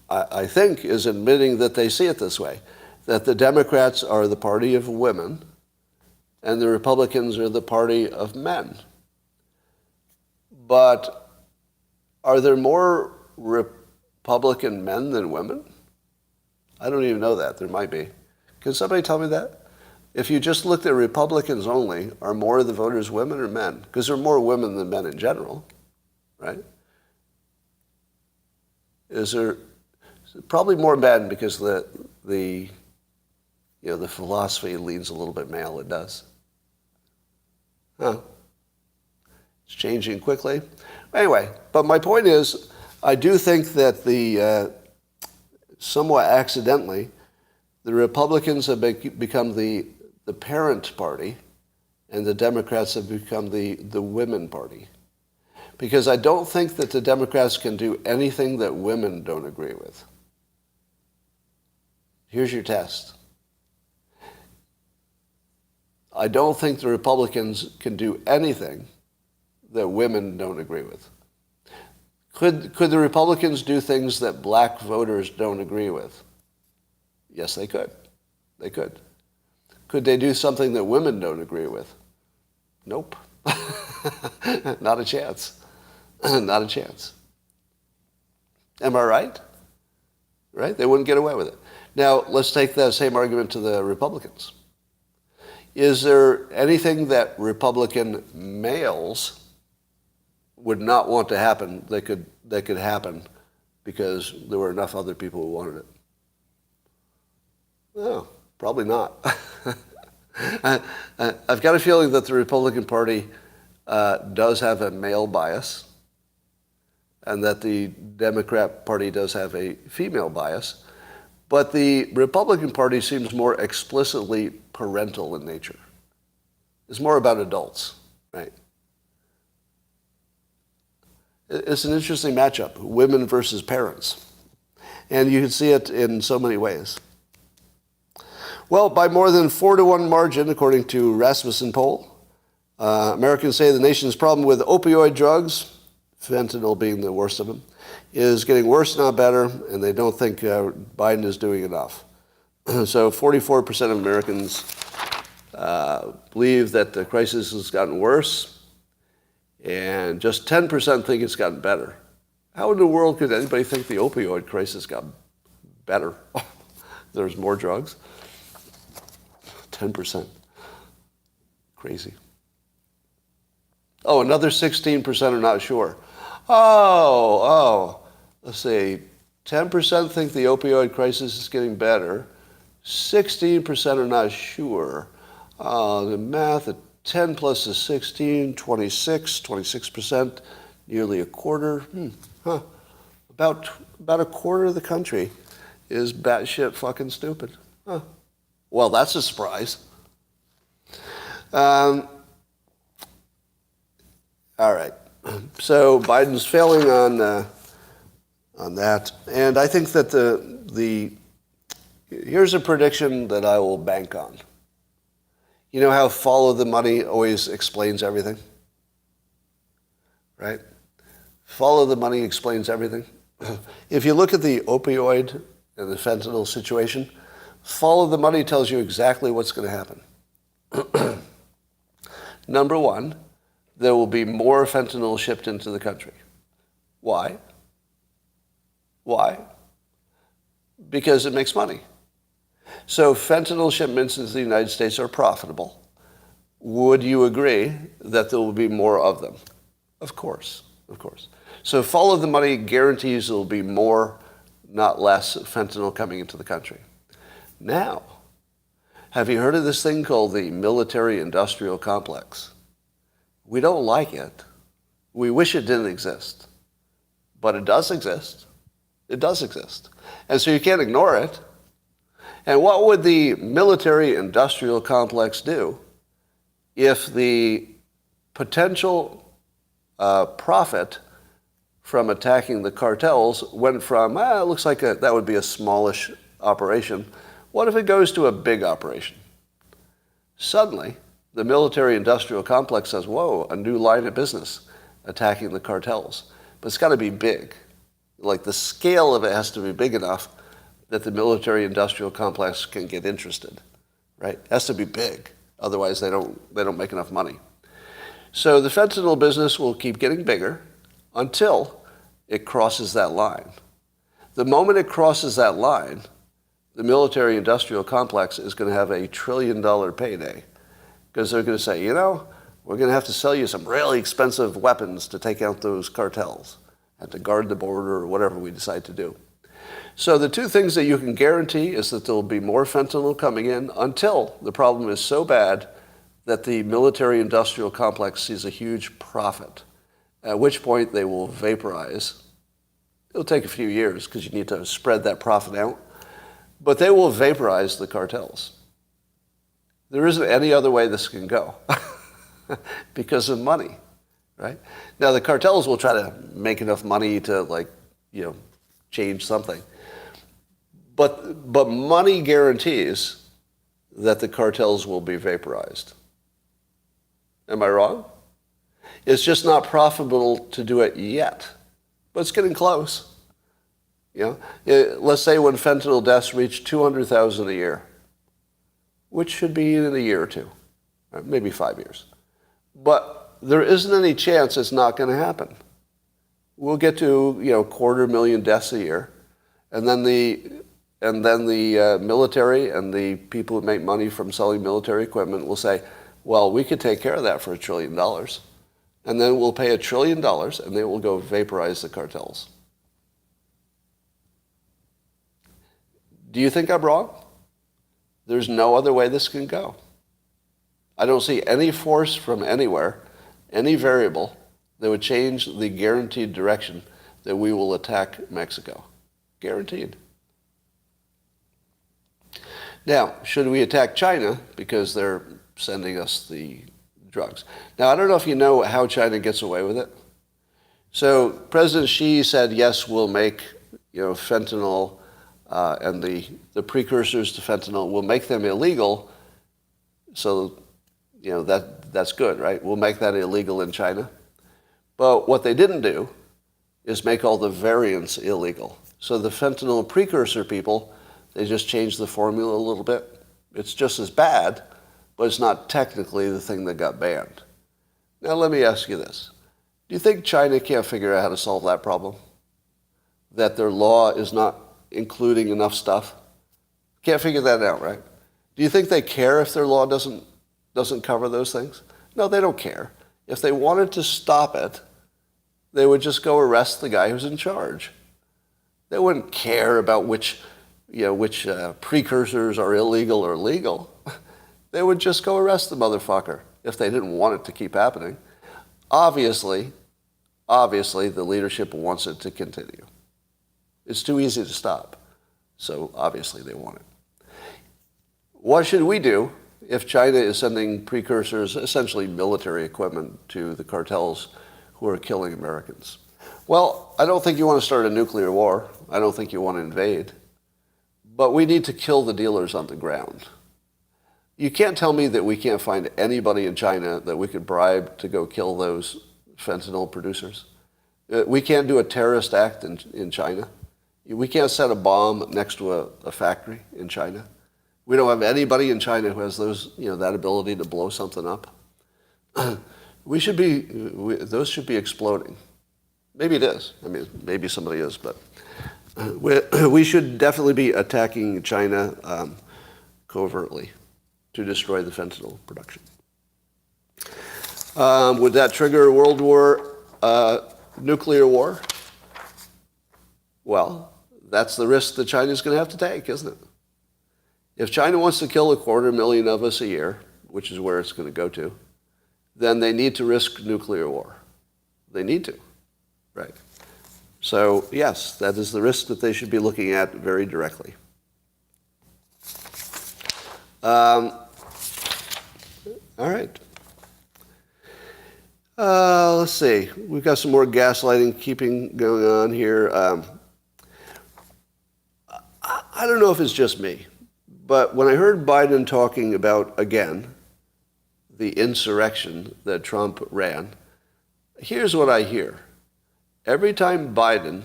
I think, is admitting that they see it this way, that the Democrats are the party of women and the Republicans are the party of men. But are there more Republican men than women? I don't even know that. There might be. Can somebody tell me that? If you just looked at Republicans only, are more of the voters women or men? Because there are more women than men in general, right? Is there probably more men because the philosophy leans a little bit male. It does. Huh. It's changing quickly. Anyway, but my point is, I do think that somewhat accidentally, the Republicans have become the parent party, and the Democrats have become the women party. Because I don't think that the Democrats can do anything that women don't agree with. Here's your test. I don't think the Republicans can do anything that women don't agree with. Could the Republicans do things that black voters don't agree with? Yes, they could. They could. Could they do something that women don't agree with? Nope. Not a chance. Not a chance. Am I right? Right? They wouldn't get away with it. Now, let's take that same argument to the Republicans. Is there anything that Republican males would not want to happen that could happen because there were enough other people who wanted it? No. Probably not. I've got a feeling that the Republican Party does have a male bias, and that the Democrat Party does have a female bias, but the Republican Party seems more explicitly parental in nature. It's more about adults, right? It's an interesting matchup, women versus parents. And you can see it in so many ways. Well, by more than 4-to-1 margin, according to Rasmussen poll, Americans say the nation's problem with opioid drugs, fentanyl being the worst of them, is getting worse, not better, and they don't think Biden is doing enough. So 44% of Americans believe that the crisis has gotten worse, and just 10% think it's gotten better. How in the world could anybody think the opioid crisis got better? There's more drugs. 10%. Crazy. Oh, another 16% are not sure. Let's see. 10% think the opioid crisis is getting better. 16% are not sure. The math at 10 plus is 16, 26%, nearly a quarter. About a quarter of the country is batshit fucking stupid. Well, that's a surprise. All right. So Biden's failing on that, and I think that here's a prediction that I will bank on. You know how follow the money always explains everything, right? Follow the money explains everything. If you look at the opioid and the fentanyl situation, follow the money tells you exactly what's going to happen. Number one, there will be more fentanyl shipped into the country. Why? Why? Because it makes money. So fentanyl shipments into the United States are profitable. Would you agree that there will be more of them? Of course, of course. So follow the money guarantees there will be more, not less, fentanyl coming into the country. Now, have you heard of this thing called the military-industrial complex? We don't like it. We wish it didn't exist. But it does exist. It does exist. And so you can't ignore it. And what would the military-industrial complex do if the potential profit from attacking the cartels went from, it looks like that would be a smallish operation. What if it goes to a big operation? Suddenly, the military-industrial complex says, whoa, a new line of business, attacking the cartels. But it's got to be big. Like the scale of it has to be big enough that the military-industrial complex can get interested, right? It has to be big. Otherwise, they don't make enough money. So the fentanyl business will keep getting bigger until it crosses that line. The moment it crosses that line, the military-industrial complex is going to have a $1 trillion payday, because they're going to say, we're going to have to sell you some really expensive weapons to take out those cartels and to guard the border or whatever we decide to do. So the two things that you can guarantee is that there will be more fentanyl coming in until the problem is so bad that the military-industrial complex sees a huge profit, at which point they will vaporize. It'll take a few years because you need to spread that profit out, but they will vaporize the cartels. There isn't any other way this can go because of money, right? Now, the cartels will try to make enough money to, change something. But money guarantees that the cartels will be vaporized. Am I wrong? It's just not profitable to do it yet, but it's getting close. Let's say when fentanyl deaths reach 200,000 a year, which should be in a year or two, maybe 5 years. But there isn't any chance it's not going to happen. We'll get to 250,000 deaths a year, and then the military and the people who make money from selling military equipment will say, well, we could take care of that for $1 trillion, and then we'll pay $1 trillion, and they will go vaporize the cartels. Do you think I'm wrong? There's no other way this can go. I don't see any force from anywhere, any variable, that would change the guaranteed direction that we will attack Mexico. Guaranteed. Now, should we attack China because they're sending us the drugs? Now, I don't know if you know how China gets away with it. So President Xi said, yes, we'll make fentanyl and the precursors to fentanyl, we'll make them illegal. So, that's good, right? We'll make that illegal in China. But what they didn't do is make all the variants illegal. So the fentanyl precursor people, they just changed the formula a little bit. It's just as bad, but it's not technically the thing that got banned. Now let me ask you this. Do you think China can't figure out how to solve that problem? That their law is not including enough stuff? Can't figure that out, right? Do you think they care if their law doesn't cover those things? No, they don't care. If they wanted to stop it, they would just go arrest the guy who's in charge. They wouldn't care about which precursors are illegal or legal. They would just go arrest the motherfucker if they didn't want it to keep happening. Obviously, the leadership wants it to continue. It's too easy to stop. So obviously they want it. What should we do if China is sending precursors, essentially military equipment, to the cartels who are killing Americans? Well, I don't think you want to start a nuclear war. I don't think you want to invade. But we need to kill the dealers on the ground. You can't tell me that we can't find anybody in China that we could bribe to go kill those fentanyl producers. We can't do a terrorist act in China. We can't set a bomb next to a factory in China. We don't have anybody in China who has that ability to blow something up. Those should be exploding. Maybe it is. I mean, maybe somebody is, but we should definitely be attacking China covertly to destroy the fentanyl production. Would that trigger a world war, nuclear war? Well, that's the risk that China's going to have to take, isn't it? If China wants to kill 250,000 of us a year, which is where it's going to go to, then they need to risk nuclear war. They need to, right? So, yes, that is the risk that they should be looking at very directly. All right. Let's see. We've got some more gaslighting going on here. I don't know if it's just me, but when I heard Biden talking about, again, the insurrection that Trump ran, here's what I hear. Every time Biden,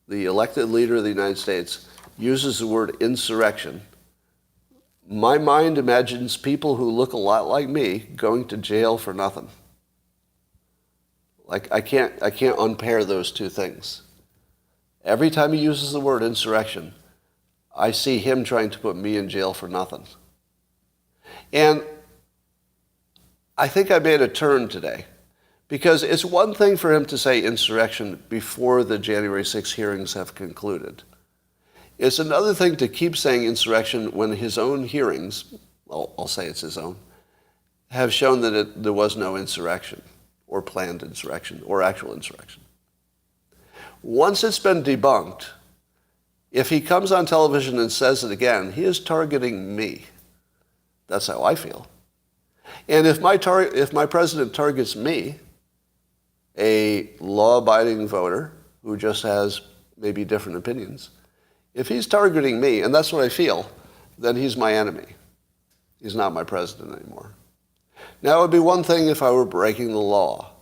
the elected leader of the United States, uses the word insurrection, my mind imagines people who look a lot like me going to jail for nothing. Like, I can't unpair those two things. Every time he uses the word insurrection, I see him trying to put me in jail for nothing. And I think I made a turn today, because it's one thing for him to say insurrection before the January 6 hearings have concluded. It's another thing to keep saying insurrection when his own hearings, I'll say it's his own, have shown that there was no insurrection, or planned insurrection, or actual insurrection. Once it's been debunked, if he comes on television and says it again, he is targeting me. That's how I feel. And if my president targets me, a law-abiding voter who just has maybe different opinions, if he's targeting me, and that's what I feel, then he's my enemy. He's not my president anymore. Now, it would be one thing if I were breaking the law.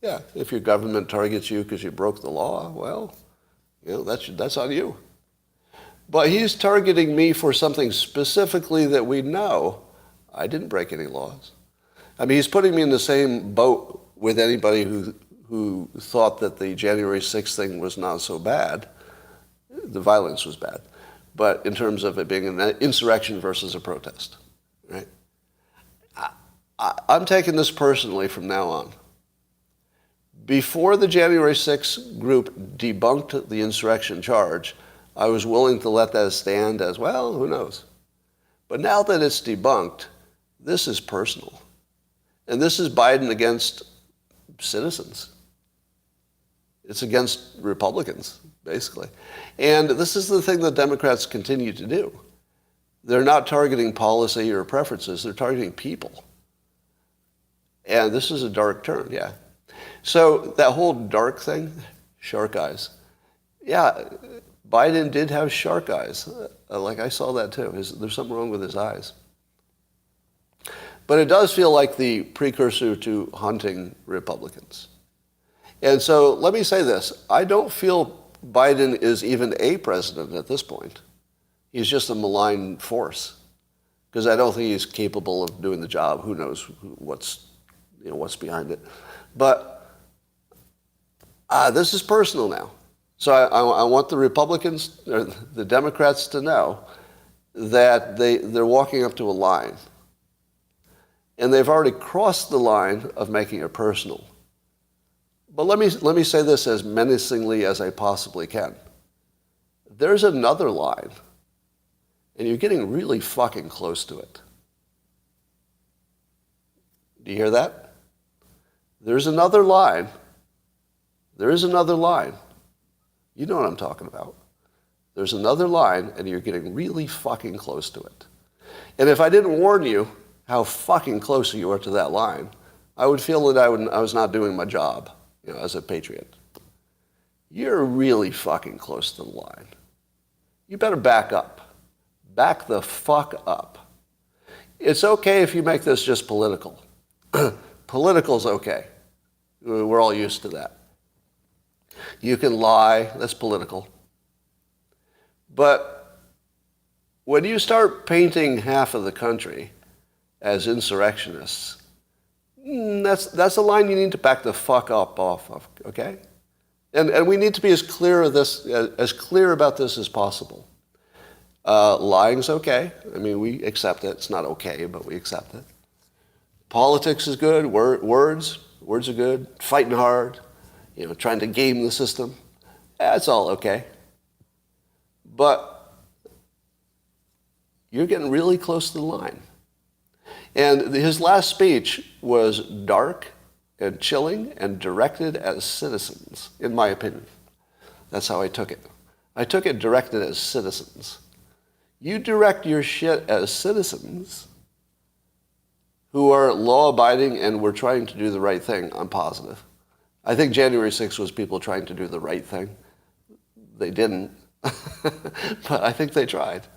Yeah, if your government targets you because you broke the law, well, that's on you. But he's targeting me for something specifically that we know I didn't break any laws. I mean, he's putting me in the same boat with anybody who thought that the January 6th thing was not so bad. The violence was bad. But in terms of it being an insurrection versus a protest, right? I'm taking this personally from now on. Before the January 6th group debunked the insurrection charge, I was willing to let that stand as, well, who knows? But now that it's debunked, this is personal. And this is Biden against citizens. It's against Republicans, basically. And this is the thing that Democrats continue to do. They're not targeting policy or preferences, they're targeting people. And this is a dark turn, yeah. So that whole dark thing, shark eyes. Yeah, Biden did have shark eyes. Like I saw that too. There's something wrong with his eyes. But it does feel like the precursor to hunting Republicans. And so let me say this. I don't feel Biden is even a president at this point. He's just a malign force. Because I don't think he's capable of doing the job. Who knows what's behind it. But this is personal now. So I want the Republicans, or the Democrats to know that they're walking up to a line. And they've already crossed the line of making it personal. But let me say this as menacingly as I possibly can. There's another line, and you're getting really fucking close to it. Do you hear that? There's another line. There is another line. You know what I'm talking about. There's another line, and you're getting really fucking close to it. And if I didn't warn you how fucking close you are to that line, I would feel that I was not doing my job, as a patriot. You're really fucking close to the line. You better back up. Back the fuck up. It's okay if you make this just political. Political's okay. We're all used to that. You can lie, that's political. But when you start painting half of the country as insurrectionists, that's a line you need to back the fuck up off of, okay? And we need to be as clear about this as possible. Lying's okay. I mean, we accept it. It's not okay, but we accept it. Politics is good. Words are good. Fighting hard. Trying to game the system. That's all okay. But you're getting really close to the line. And his last speech was dark and chilling and directed at citizens, in my opinion. That's how I took it. I took it directed at citizens. You direct your shit as citizens who are law-abiding and were trying to do the right thing, I'm positive. I think January 6th was people trying to do the right thing. They didn't, but I think they tried.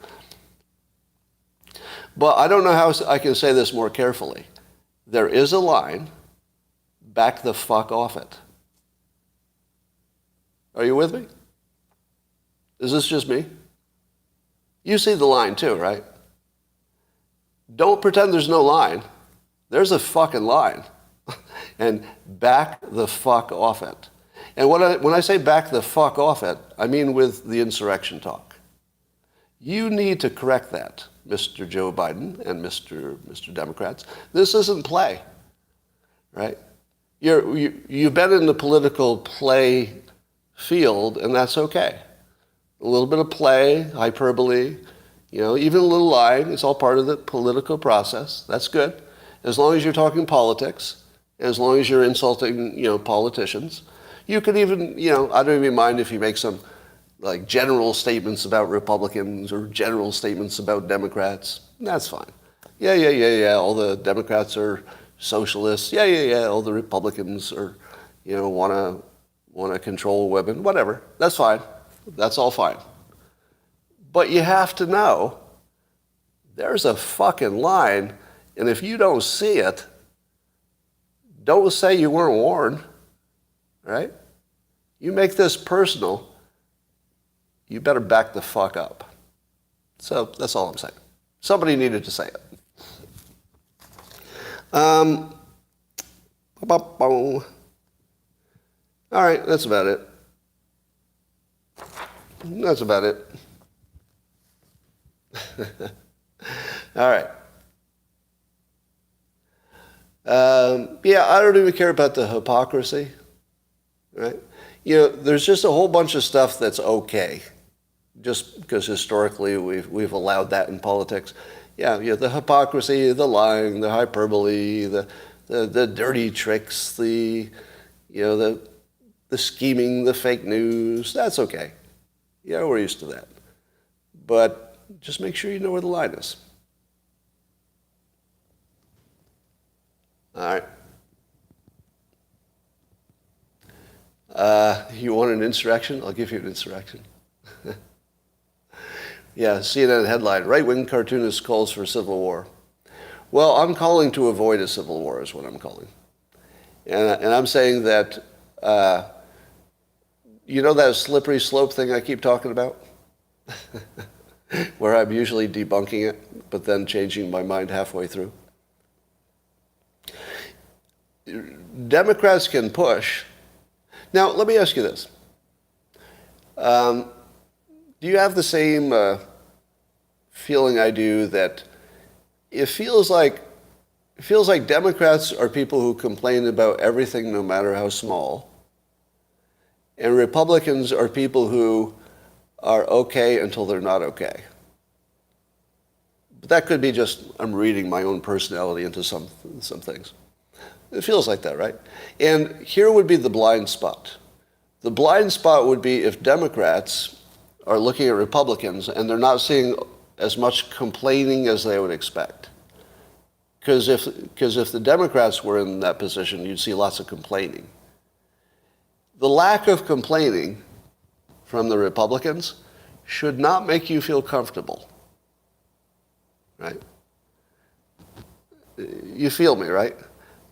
But I don't know how I can say this more carefully. There is a line. Back the fuck off it. Are you with me? Is this just me? You see the line too, right? Don't pretend there's no line. There's a fucking line. And back the fuck off it. And when I say back the fuck off it, I mean with the insurrection talk. You need to correct that, Mr. Joe Biden and Mr. Democrats. This isn't play, right? You've been in the political play field, and that's okay. A little bit of play, hyperbole, even a little lying. It's all part of the political process. That's good. As long as you're talking politics, as long as you're insulting, politicians. You could even, I don't even mind if you make some general statements about Republicans or general statements about Democrats. That's fine. Yeah. All the Democrats are socialists. Yeah. All the Republicans are, want to control women. Whatever. That's fine. That's all fine. But you have to know there's a fucking line, and if you don't see it, don't say you weren't warned, right? You make this personal, you better back the fuck up. So that's all I'm saying. Somebody needed to say it. All right, that's about it. That's about it. All right. I don't even care about the hypocrisy, right? There's just a whole bunch of stuff that's okay, just because historically we've allowed that in politics. Yeah, the hypocrisy, the lying, the hyperbole, the dirty tricks, the scheming, the fake news. That's okay. Yeah, we're used to that. But just make sure you know where the line is. All right. You want an insurrection? I'll give you an insurrection. Yeah, CNN headline, right-wing cartoonist calls for civil war. Well, I'm calling to avoid a civil war is what I'm calling. And I'm saying that, you know that slippery slope thing I keep talking about? Where I'm usually debunking it, but then changing my mind halfway through. Democrats can push. Now, let me ask you this. Do you have the same feeling I do that it feels like Democrats are people who complain about everything no matter how small, and Republicans are people who are okay until they're not okay? But that could be just I'm reading my own personality into some things. It feels like that, right? And here would be the blind spot. The blind spot would be if Democrats are looking at Republicans and they're not seeing as much complaining as they would expect. Because if the Democrats were in that position, you'd see lots of complaining. The lack of complaining from the Republicans should not make you feel comfortable, right? You feel me, right?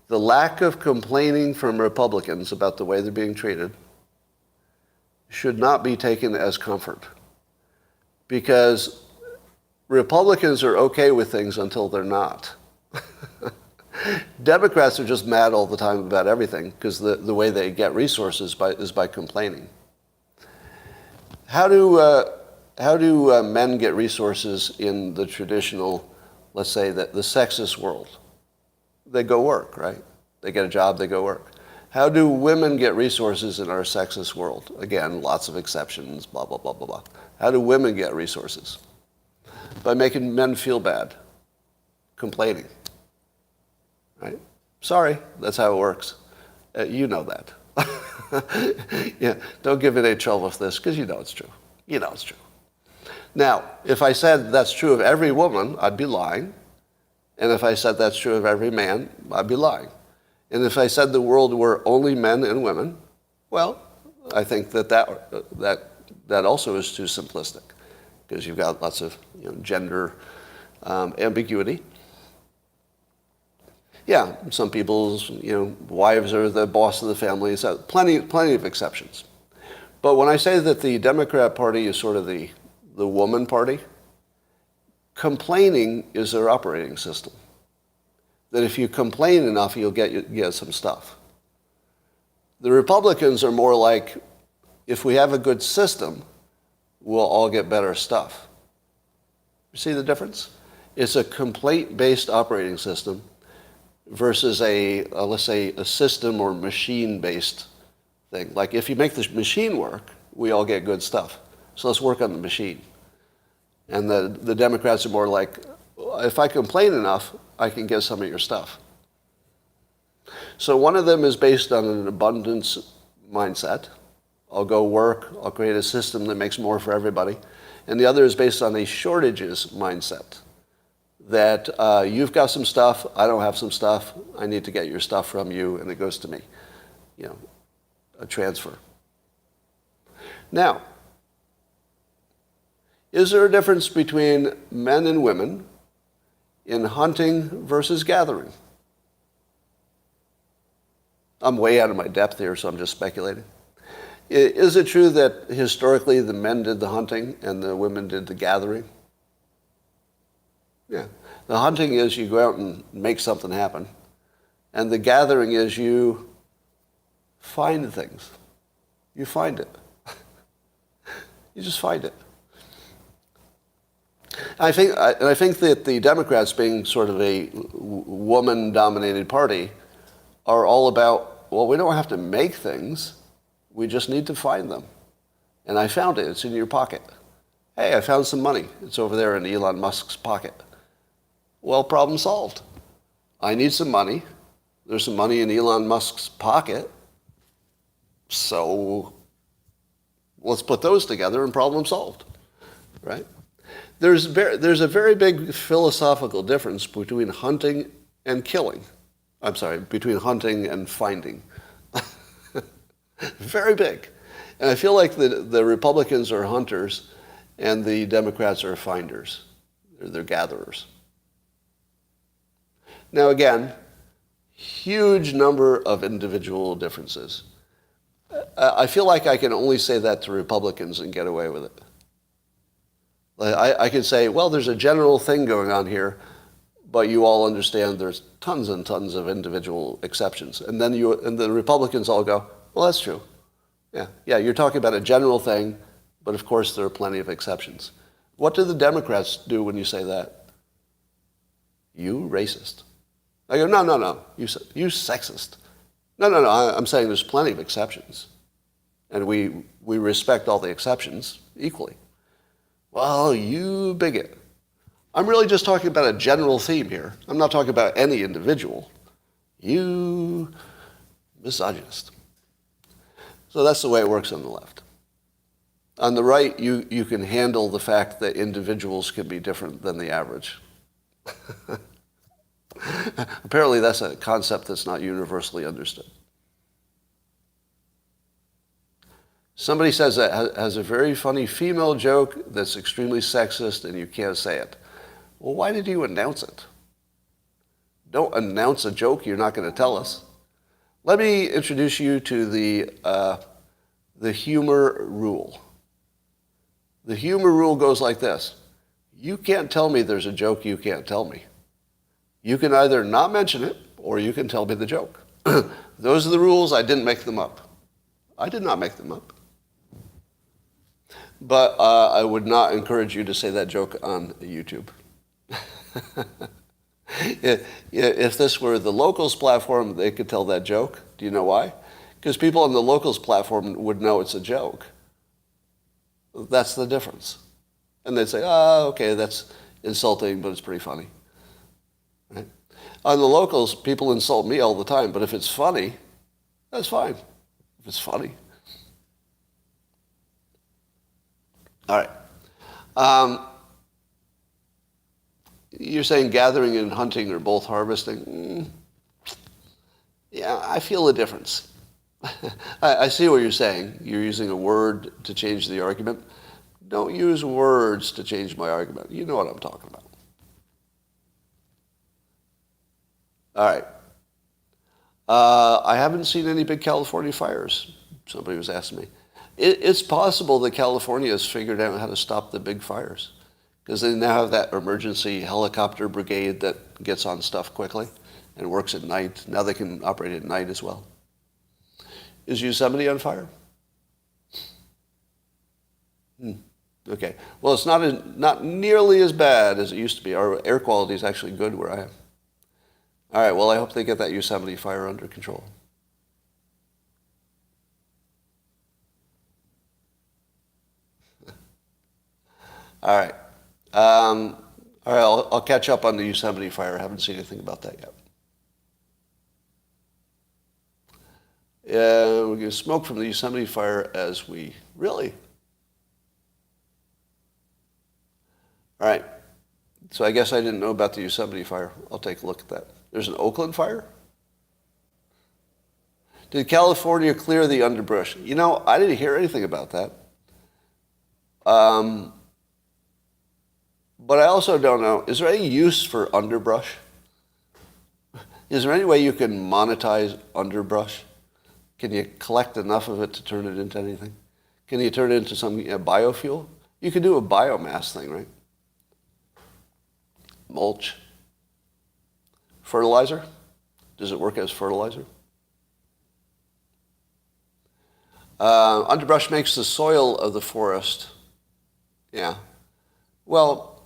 The lack of complaining from Republicans about the way they're being treated should not be taken as comfort. Because Republicans are okay with things until they're not. Democrats are just mad all the time about everything because the way they get resources is by complaining. How do men get resources in the traditional, let's say, the sexist world? They go work, right? They get a job, they go work. How do women get resources in our sexist world? Again, lots of exceptions, blah, blah, blah, blah, blah. How do women get resources? By making men feel bad, complaining, right? Sorry, that's how it works. You know that. Yeah, don't give it any trouble with this, because you know it's true. You know it's true. Now, if I said that's true of every woman, I'd be lying. And if I said that's true of every man, I'd be lying. And if I said the world were only men and women, well, I think that also is too simplistic, because you've got lots of gender ambiguity. Yeah, some people's wives are the boss of the family. So plenty of exceptions. But when I say that the Democrat Party is sort of the woman party, complaining is their operating system. That if you complain enough, you'll get some stuff. The Republicans are more like, if we have a good system, we'll all get better stuff. You see the difference? It's a complaint-based operating system versus let's say, a system or machine-based thing. Like, if you make the machine work, we all get good stuff. So let's work on the machine. And the Democrats are more like, if I complain enough, I can get some of your stuff. So one of them is based on an abundance mindset. I'll go work, I'll create a system that makes more for everybody. And the other is based on a shortages mindset. That you've got some stuff, I don't have some stuff, I need to get your stuff from you, and it goes to me. A transfer. Now, is there a difference between men and women in hunting versus gathering? I'm way out of my depth here, so I'm just speculating. Is it true that historically the men did the hunting and the women did the gathering? Yeah. The hunting is you go out and make something happen. And the gathering is you find things. You find it. You just find it. I think that the Democrats, being sort of a woman-dominated party, are all about, well, we don't have to make things. We just need to find them. And I found it. It's in your pocket. Hey, I found some money. It's over there in Elon Musk's pocket. Well, problem solved. I need some money. There's some money in Elon Musk's pocket. So let's put those together and problem solved, right? There's a very big philosophical difference between hunting and killing. I'm sorry, between hunting and finding. Very big. And I feel like the Republicans are hunters and the Democrats are finders. They're gatherers. Now again, huge number of individual differences. I feel like I can only say that to Republicans and get away with it. I can say, well, there's a general thing going on here, but you all understand there's tons and tons of individual exceptions. And then the Republicans all go, well, that's true. Yeah, you're talking about a general thing, but of course there are plenty of exceptions. What do the Democrats do when you say that? You racist. I go, no, you sexist. No, I'm saying there's plenty of exceptions. And we respect all the exceptions equally. Well, you bigot. I'm really just talking about a general theme here. I'm not talking about any individual. You misogynist. So that's the way it works on the left. On the right, you can handle the fact that individuals can be different than the average. Apparently that's a concept that's not universally understood. Somebody says that has a very funny female joke that's extremely sexist and you can't say it. Well, why did you announce it? Don't announce a joke you're not going to tell us. Let me introduce you to the humor rule. The humor rule goes like this. You can't tell me there's a joke you can't tell me. You can either not mention it or you can tell me the joke. Those are the rules. I didn't make them up. I did not make them up. But I would not encourage you to say that joke on YouTube. If this were the locals platform, they could tell that joke. Do you know why? Because people on the locals platform would know it's a joke. That's the difference. And they'd say, okay, that's insulting, but it's pretty funny. Right? On the locals, people insult me all the time, but if it's funny, that's fine. If it's funny. All right. You're saying gathering and hunting are both harvesting? Yeah, I feel a difference. I see what you're saying. You're using a word to change the argument. Don't use words to change my argument. You know what I'm talking about. All right. I haven't seen any big California fires. Somebody was asking me. It's possible that California has figured out how to stop the big fires because they now have that emergency helicopter brigade that gets on stuff quickly and works at night. Now they can operate at night as well. Is Yosemite on fire? Okay. Well, it's not nearly as bad as it used to be. Our air quality is actually good where I am. All right. Well, I hope they get that Yosemite fire under control. All right. All right. I'll catch up on the Yosemite fire. I haven't seen anything about that yet. We're going to smoke from the Yosemite fire as we really. All right. So I guess I didn't know about the Yosemite fire. I'll take a look at that. There's an Oakland fire? Did California clear the underbrush? You know, I didn't hear anything about that. But I also don't know, is there any use for underbrush? Is there any way you can monetize underbrush? Can you collect enough of it to turn it into anything? Can you turn it into some biofuel? You can do a biomass thing, right? Mulch. Fertilizer? Does it work as fertilizer? Underbrush makes the soil of the forest. Yeah. Well,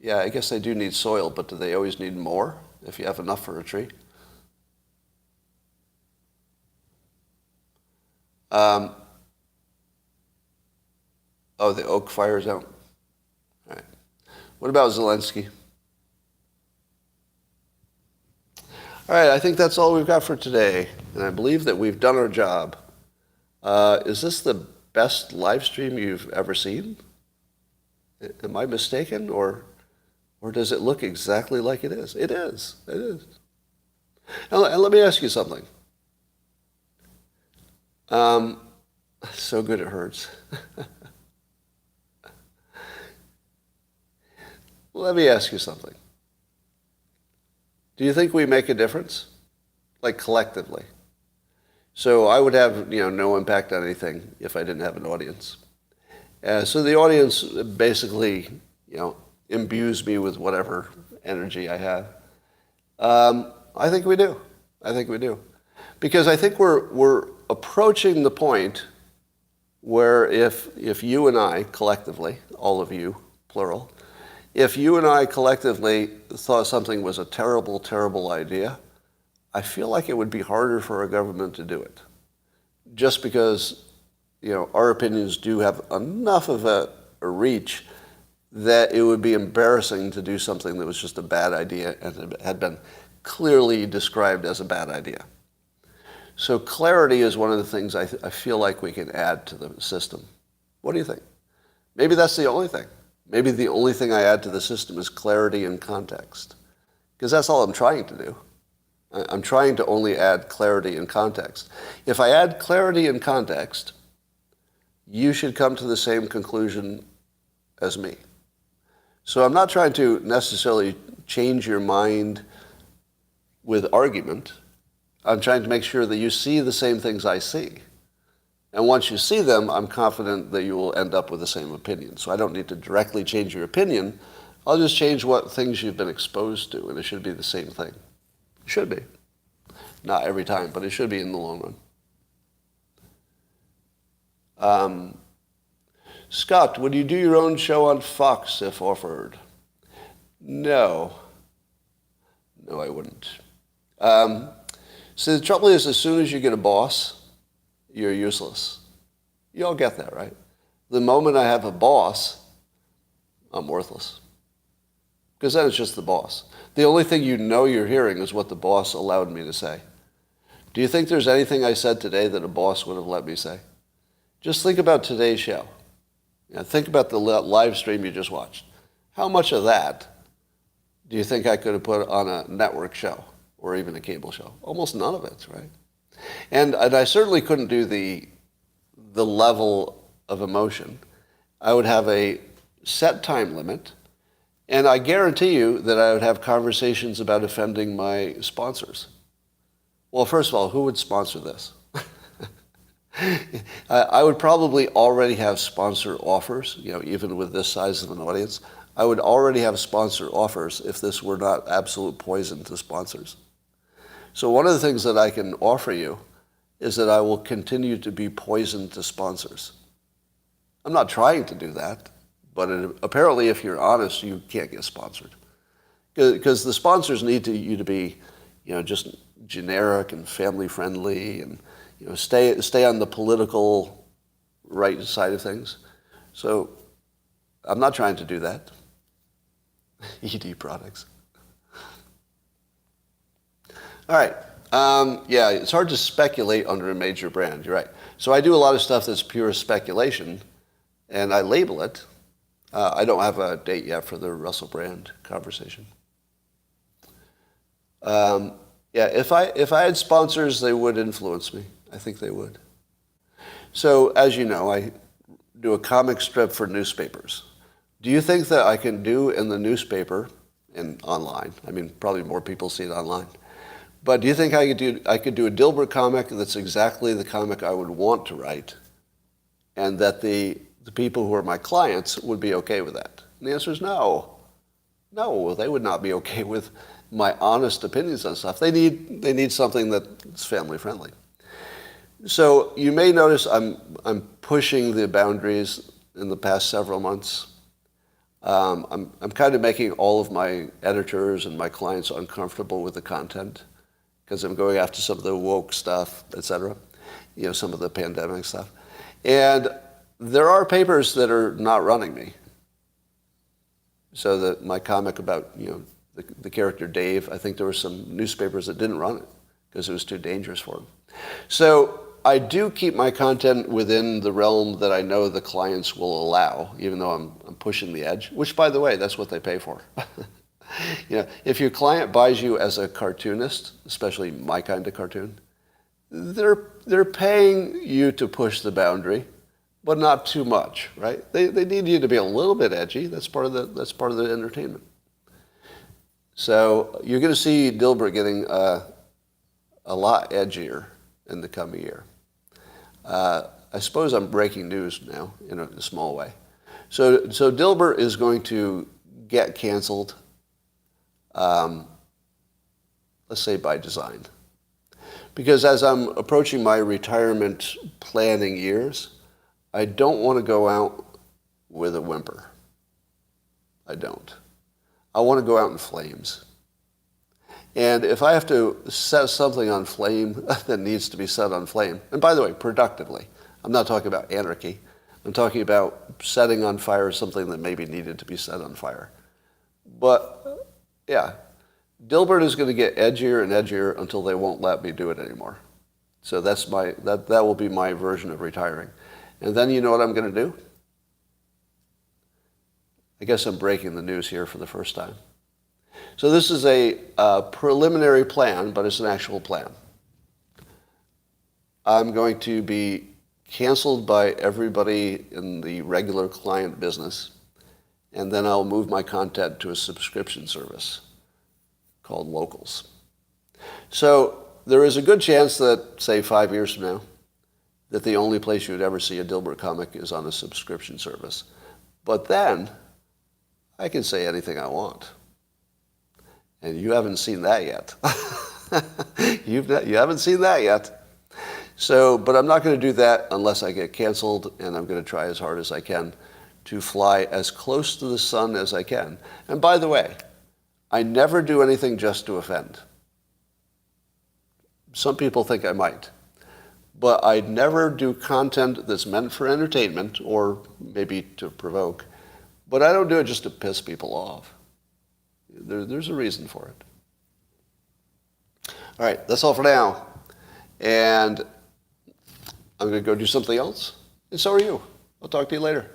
yeah, I guess they do need soil, but do they always need more if you have enough for a tree? Oh, the oak fire's out. All right. What about Zelensky? All right, I think that's all we've got for today, and I believe that we've done our job. Is this the best live stream you've ever seen? Am I mistaken, or does it look exactly like it is? It is. It is. And let me ask you something. So good it hurts. Let me ask you something. Do you think we make a difference? Like collectively? So I would have, no impact on anything if I didn't have an audience. So the audience basically, imbues me with whatever energy I have. I think we do. I think we do. Because I think we're approaching the point where if you and I collectively, all of you, plural, if you and I collectively thought something was a terrible, terrible idea, I feel like it would be harder for a government to do it. Just because, our opinions do have enough of a reach that it would be embarrassing to do something that was just a bad idea and had been clearly described as a bad idea. So clarity is one of the things I feel like we can add to the system. What do you think? Maybe that's the only thing. Maybe the only thing I add to the system is clarity and context. Because that's all I'm trying to do. I'm trying to only add clarity and context. If I add clarity and context, you should come to the same conclusion as me. So I'm not trying to necessarily change your mind with argument. I'm trying to make sure that you see the same things I see. And once you see them, I'm confident that you will end up with the same opinion. So I don't need to directly change your opinion. I'll just change what things you've been exposed to, and it should be the same thing. It should be. Not every time, but it should be in the long run. Scott, would you do your own show on Fox if offered? No. No, I wouldn't. So the trouble is, as soon as you get a boss, you're useless. You all get that, right? The moment I have a boss, I'm worthless. Because then it's just the boss. The only thing you're hearing is what the boss allowed me to say. Do you think there's anything I said today that a boss would have let me say? Just think about today's show. Think about the live stream you just watched. How much of that do you think I could have put on a network show or even a cable show? Almost none of it, right? And I certainly couldn't do the level of emotion. I would have a set time limit, and I guarantee you that I would have conversations about offending my sponsors. Well, first of all, who would sponsor this? I would probably already have sponsor offers, even with this size of an audience. I would already have sponsor offers if this were not absolute poison to sponsors. So one of the things that I can offer you is that I will continue to be poison to sponsors. I'm not trying to do that, but apparently if you're honest, you can't get sponsored. Because the sponsors need you to be, just generic and family friendly and, stay on the political right side of things. So I'm not trying to do that. ED products. All right. Yeah, it's hard to speculate under a major brand. You're right. So I do a lot of stuff that's pure speculation, and I label it. I don't have a date yet for the Russell Brand conversation. Yeah, if I had sponsors, they would influence me. I think they would. So, as you know, I do a comic strip for newspapers. Do you think that I can do in the newspaper and online? I mean, probably more people see it online. But do you think I could do a Dilbert comic that's exactly the comic I would want to write, and that the people who are my clients would be okay with that? And the answer is no. No, they would not be okay with my honest opinions on stuff. They need something that's family friendly. So you may notice I'm pushing the boundaries in the past several months. I'm kind of making all of my editors and my clients uncomfortable with the content because I'm going after some of the woke stuff, et cetera, some of the pandemic stuff. And there are papers that are not running me. So that my comic about, the character Dave. I think there were some newspapers that didn't run it because it was too dangerous for them. So I do keep my content within the realm that I know the clients will allow, even though I'm pushing the edge, which, by the way, that's what they pay for. If your client buys you as a cartoonist, especially my kind of cartoon, they're paying you to push the boundary, but not too much, right? They need you to be a little bit edgy. That's part of the entertainment. So you're going to see Dilbert getting a lot edgier in the coming year. I suppose I'm breaking news now in a small way. So Dilbert is going to get canceled, let's say by design. Because as I'm approaching my retirement planning years, I don't want to go out with a whimper. I don't. I want to go out in flames. And if I have to set something on flame that needs to be set on flame, and by the way, productively, I'm not talking about anarchy. I'm talking about setting on fire something that maybe needed to be set on fire. But, yeah, Dilbert is going to get edgier and edgier until they won't let me do it anymore. So that will be my version of retiring. And then you know what I'm going to do? I guess I'm breaking the news here for the first time. So this is a preliminary plan, but it's an actual plan. I'm going to be canceled by everybody in the regular client business, and then I'll move my content to a subscription service called Locals. So there is a good chance that, say, 5 years from now, that the only place you would ever see a Dilbert comic is on a subscription service. But then, I can say anything I want. And you haven't seen that yet. You haven't seen that yet. So, but I'm not going to do that unless I get canceled, and I'm going to try as hard as I can to fly as close to the sun as I can. And by the way, I never do anything just to offend. Some people think I might. But I never do content that's meant for entertainment or maybe to provoke. But I don't do it just to piss people off. There's a reason for it. All right, that's all for now. And I'm going to go do something else. And so are you. I'll talk to you later.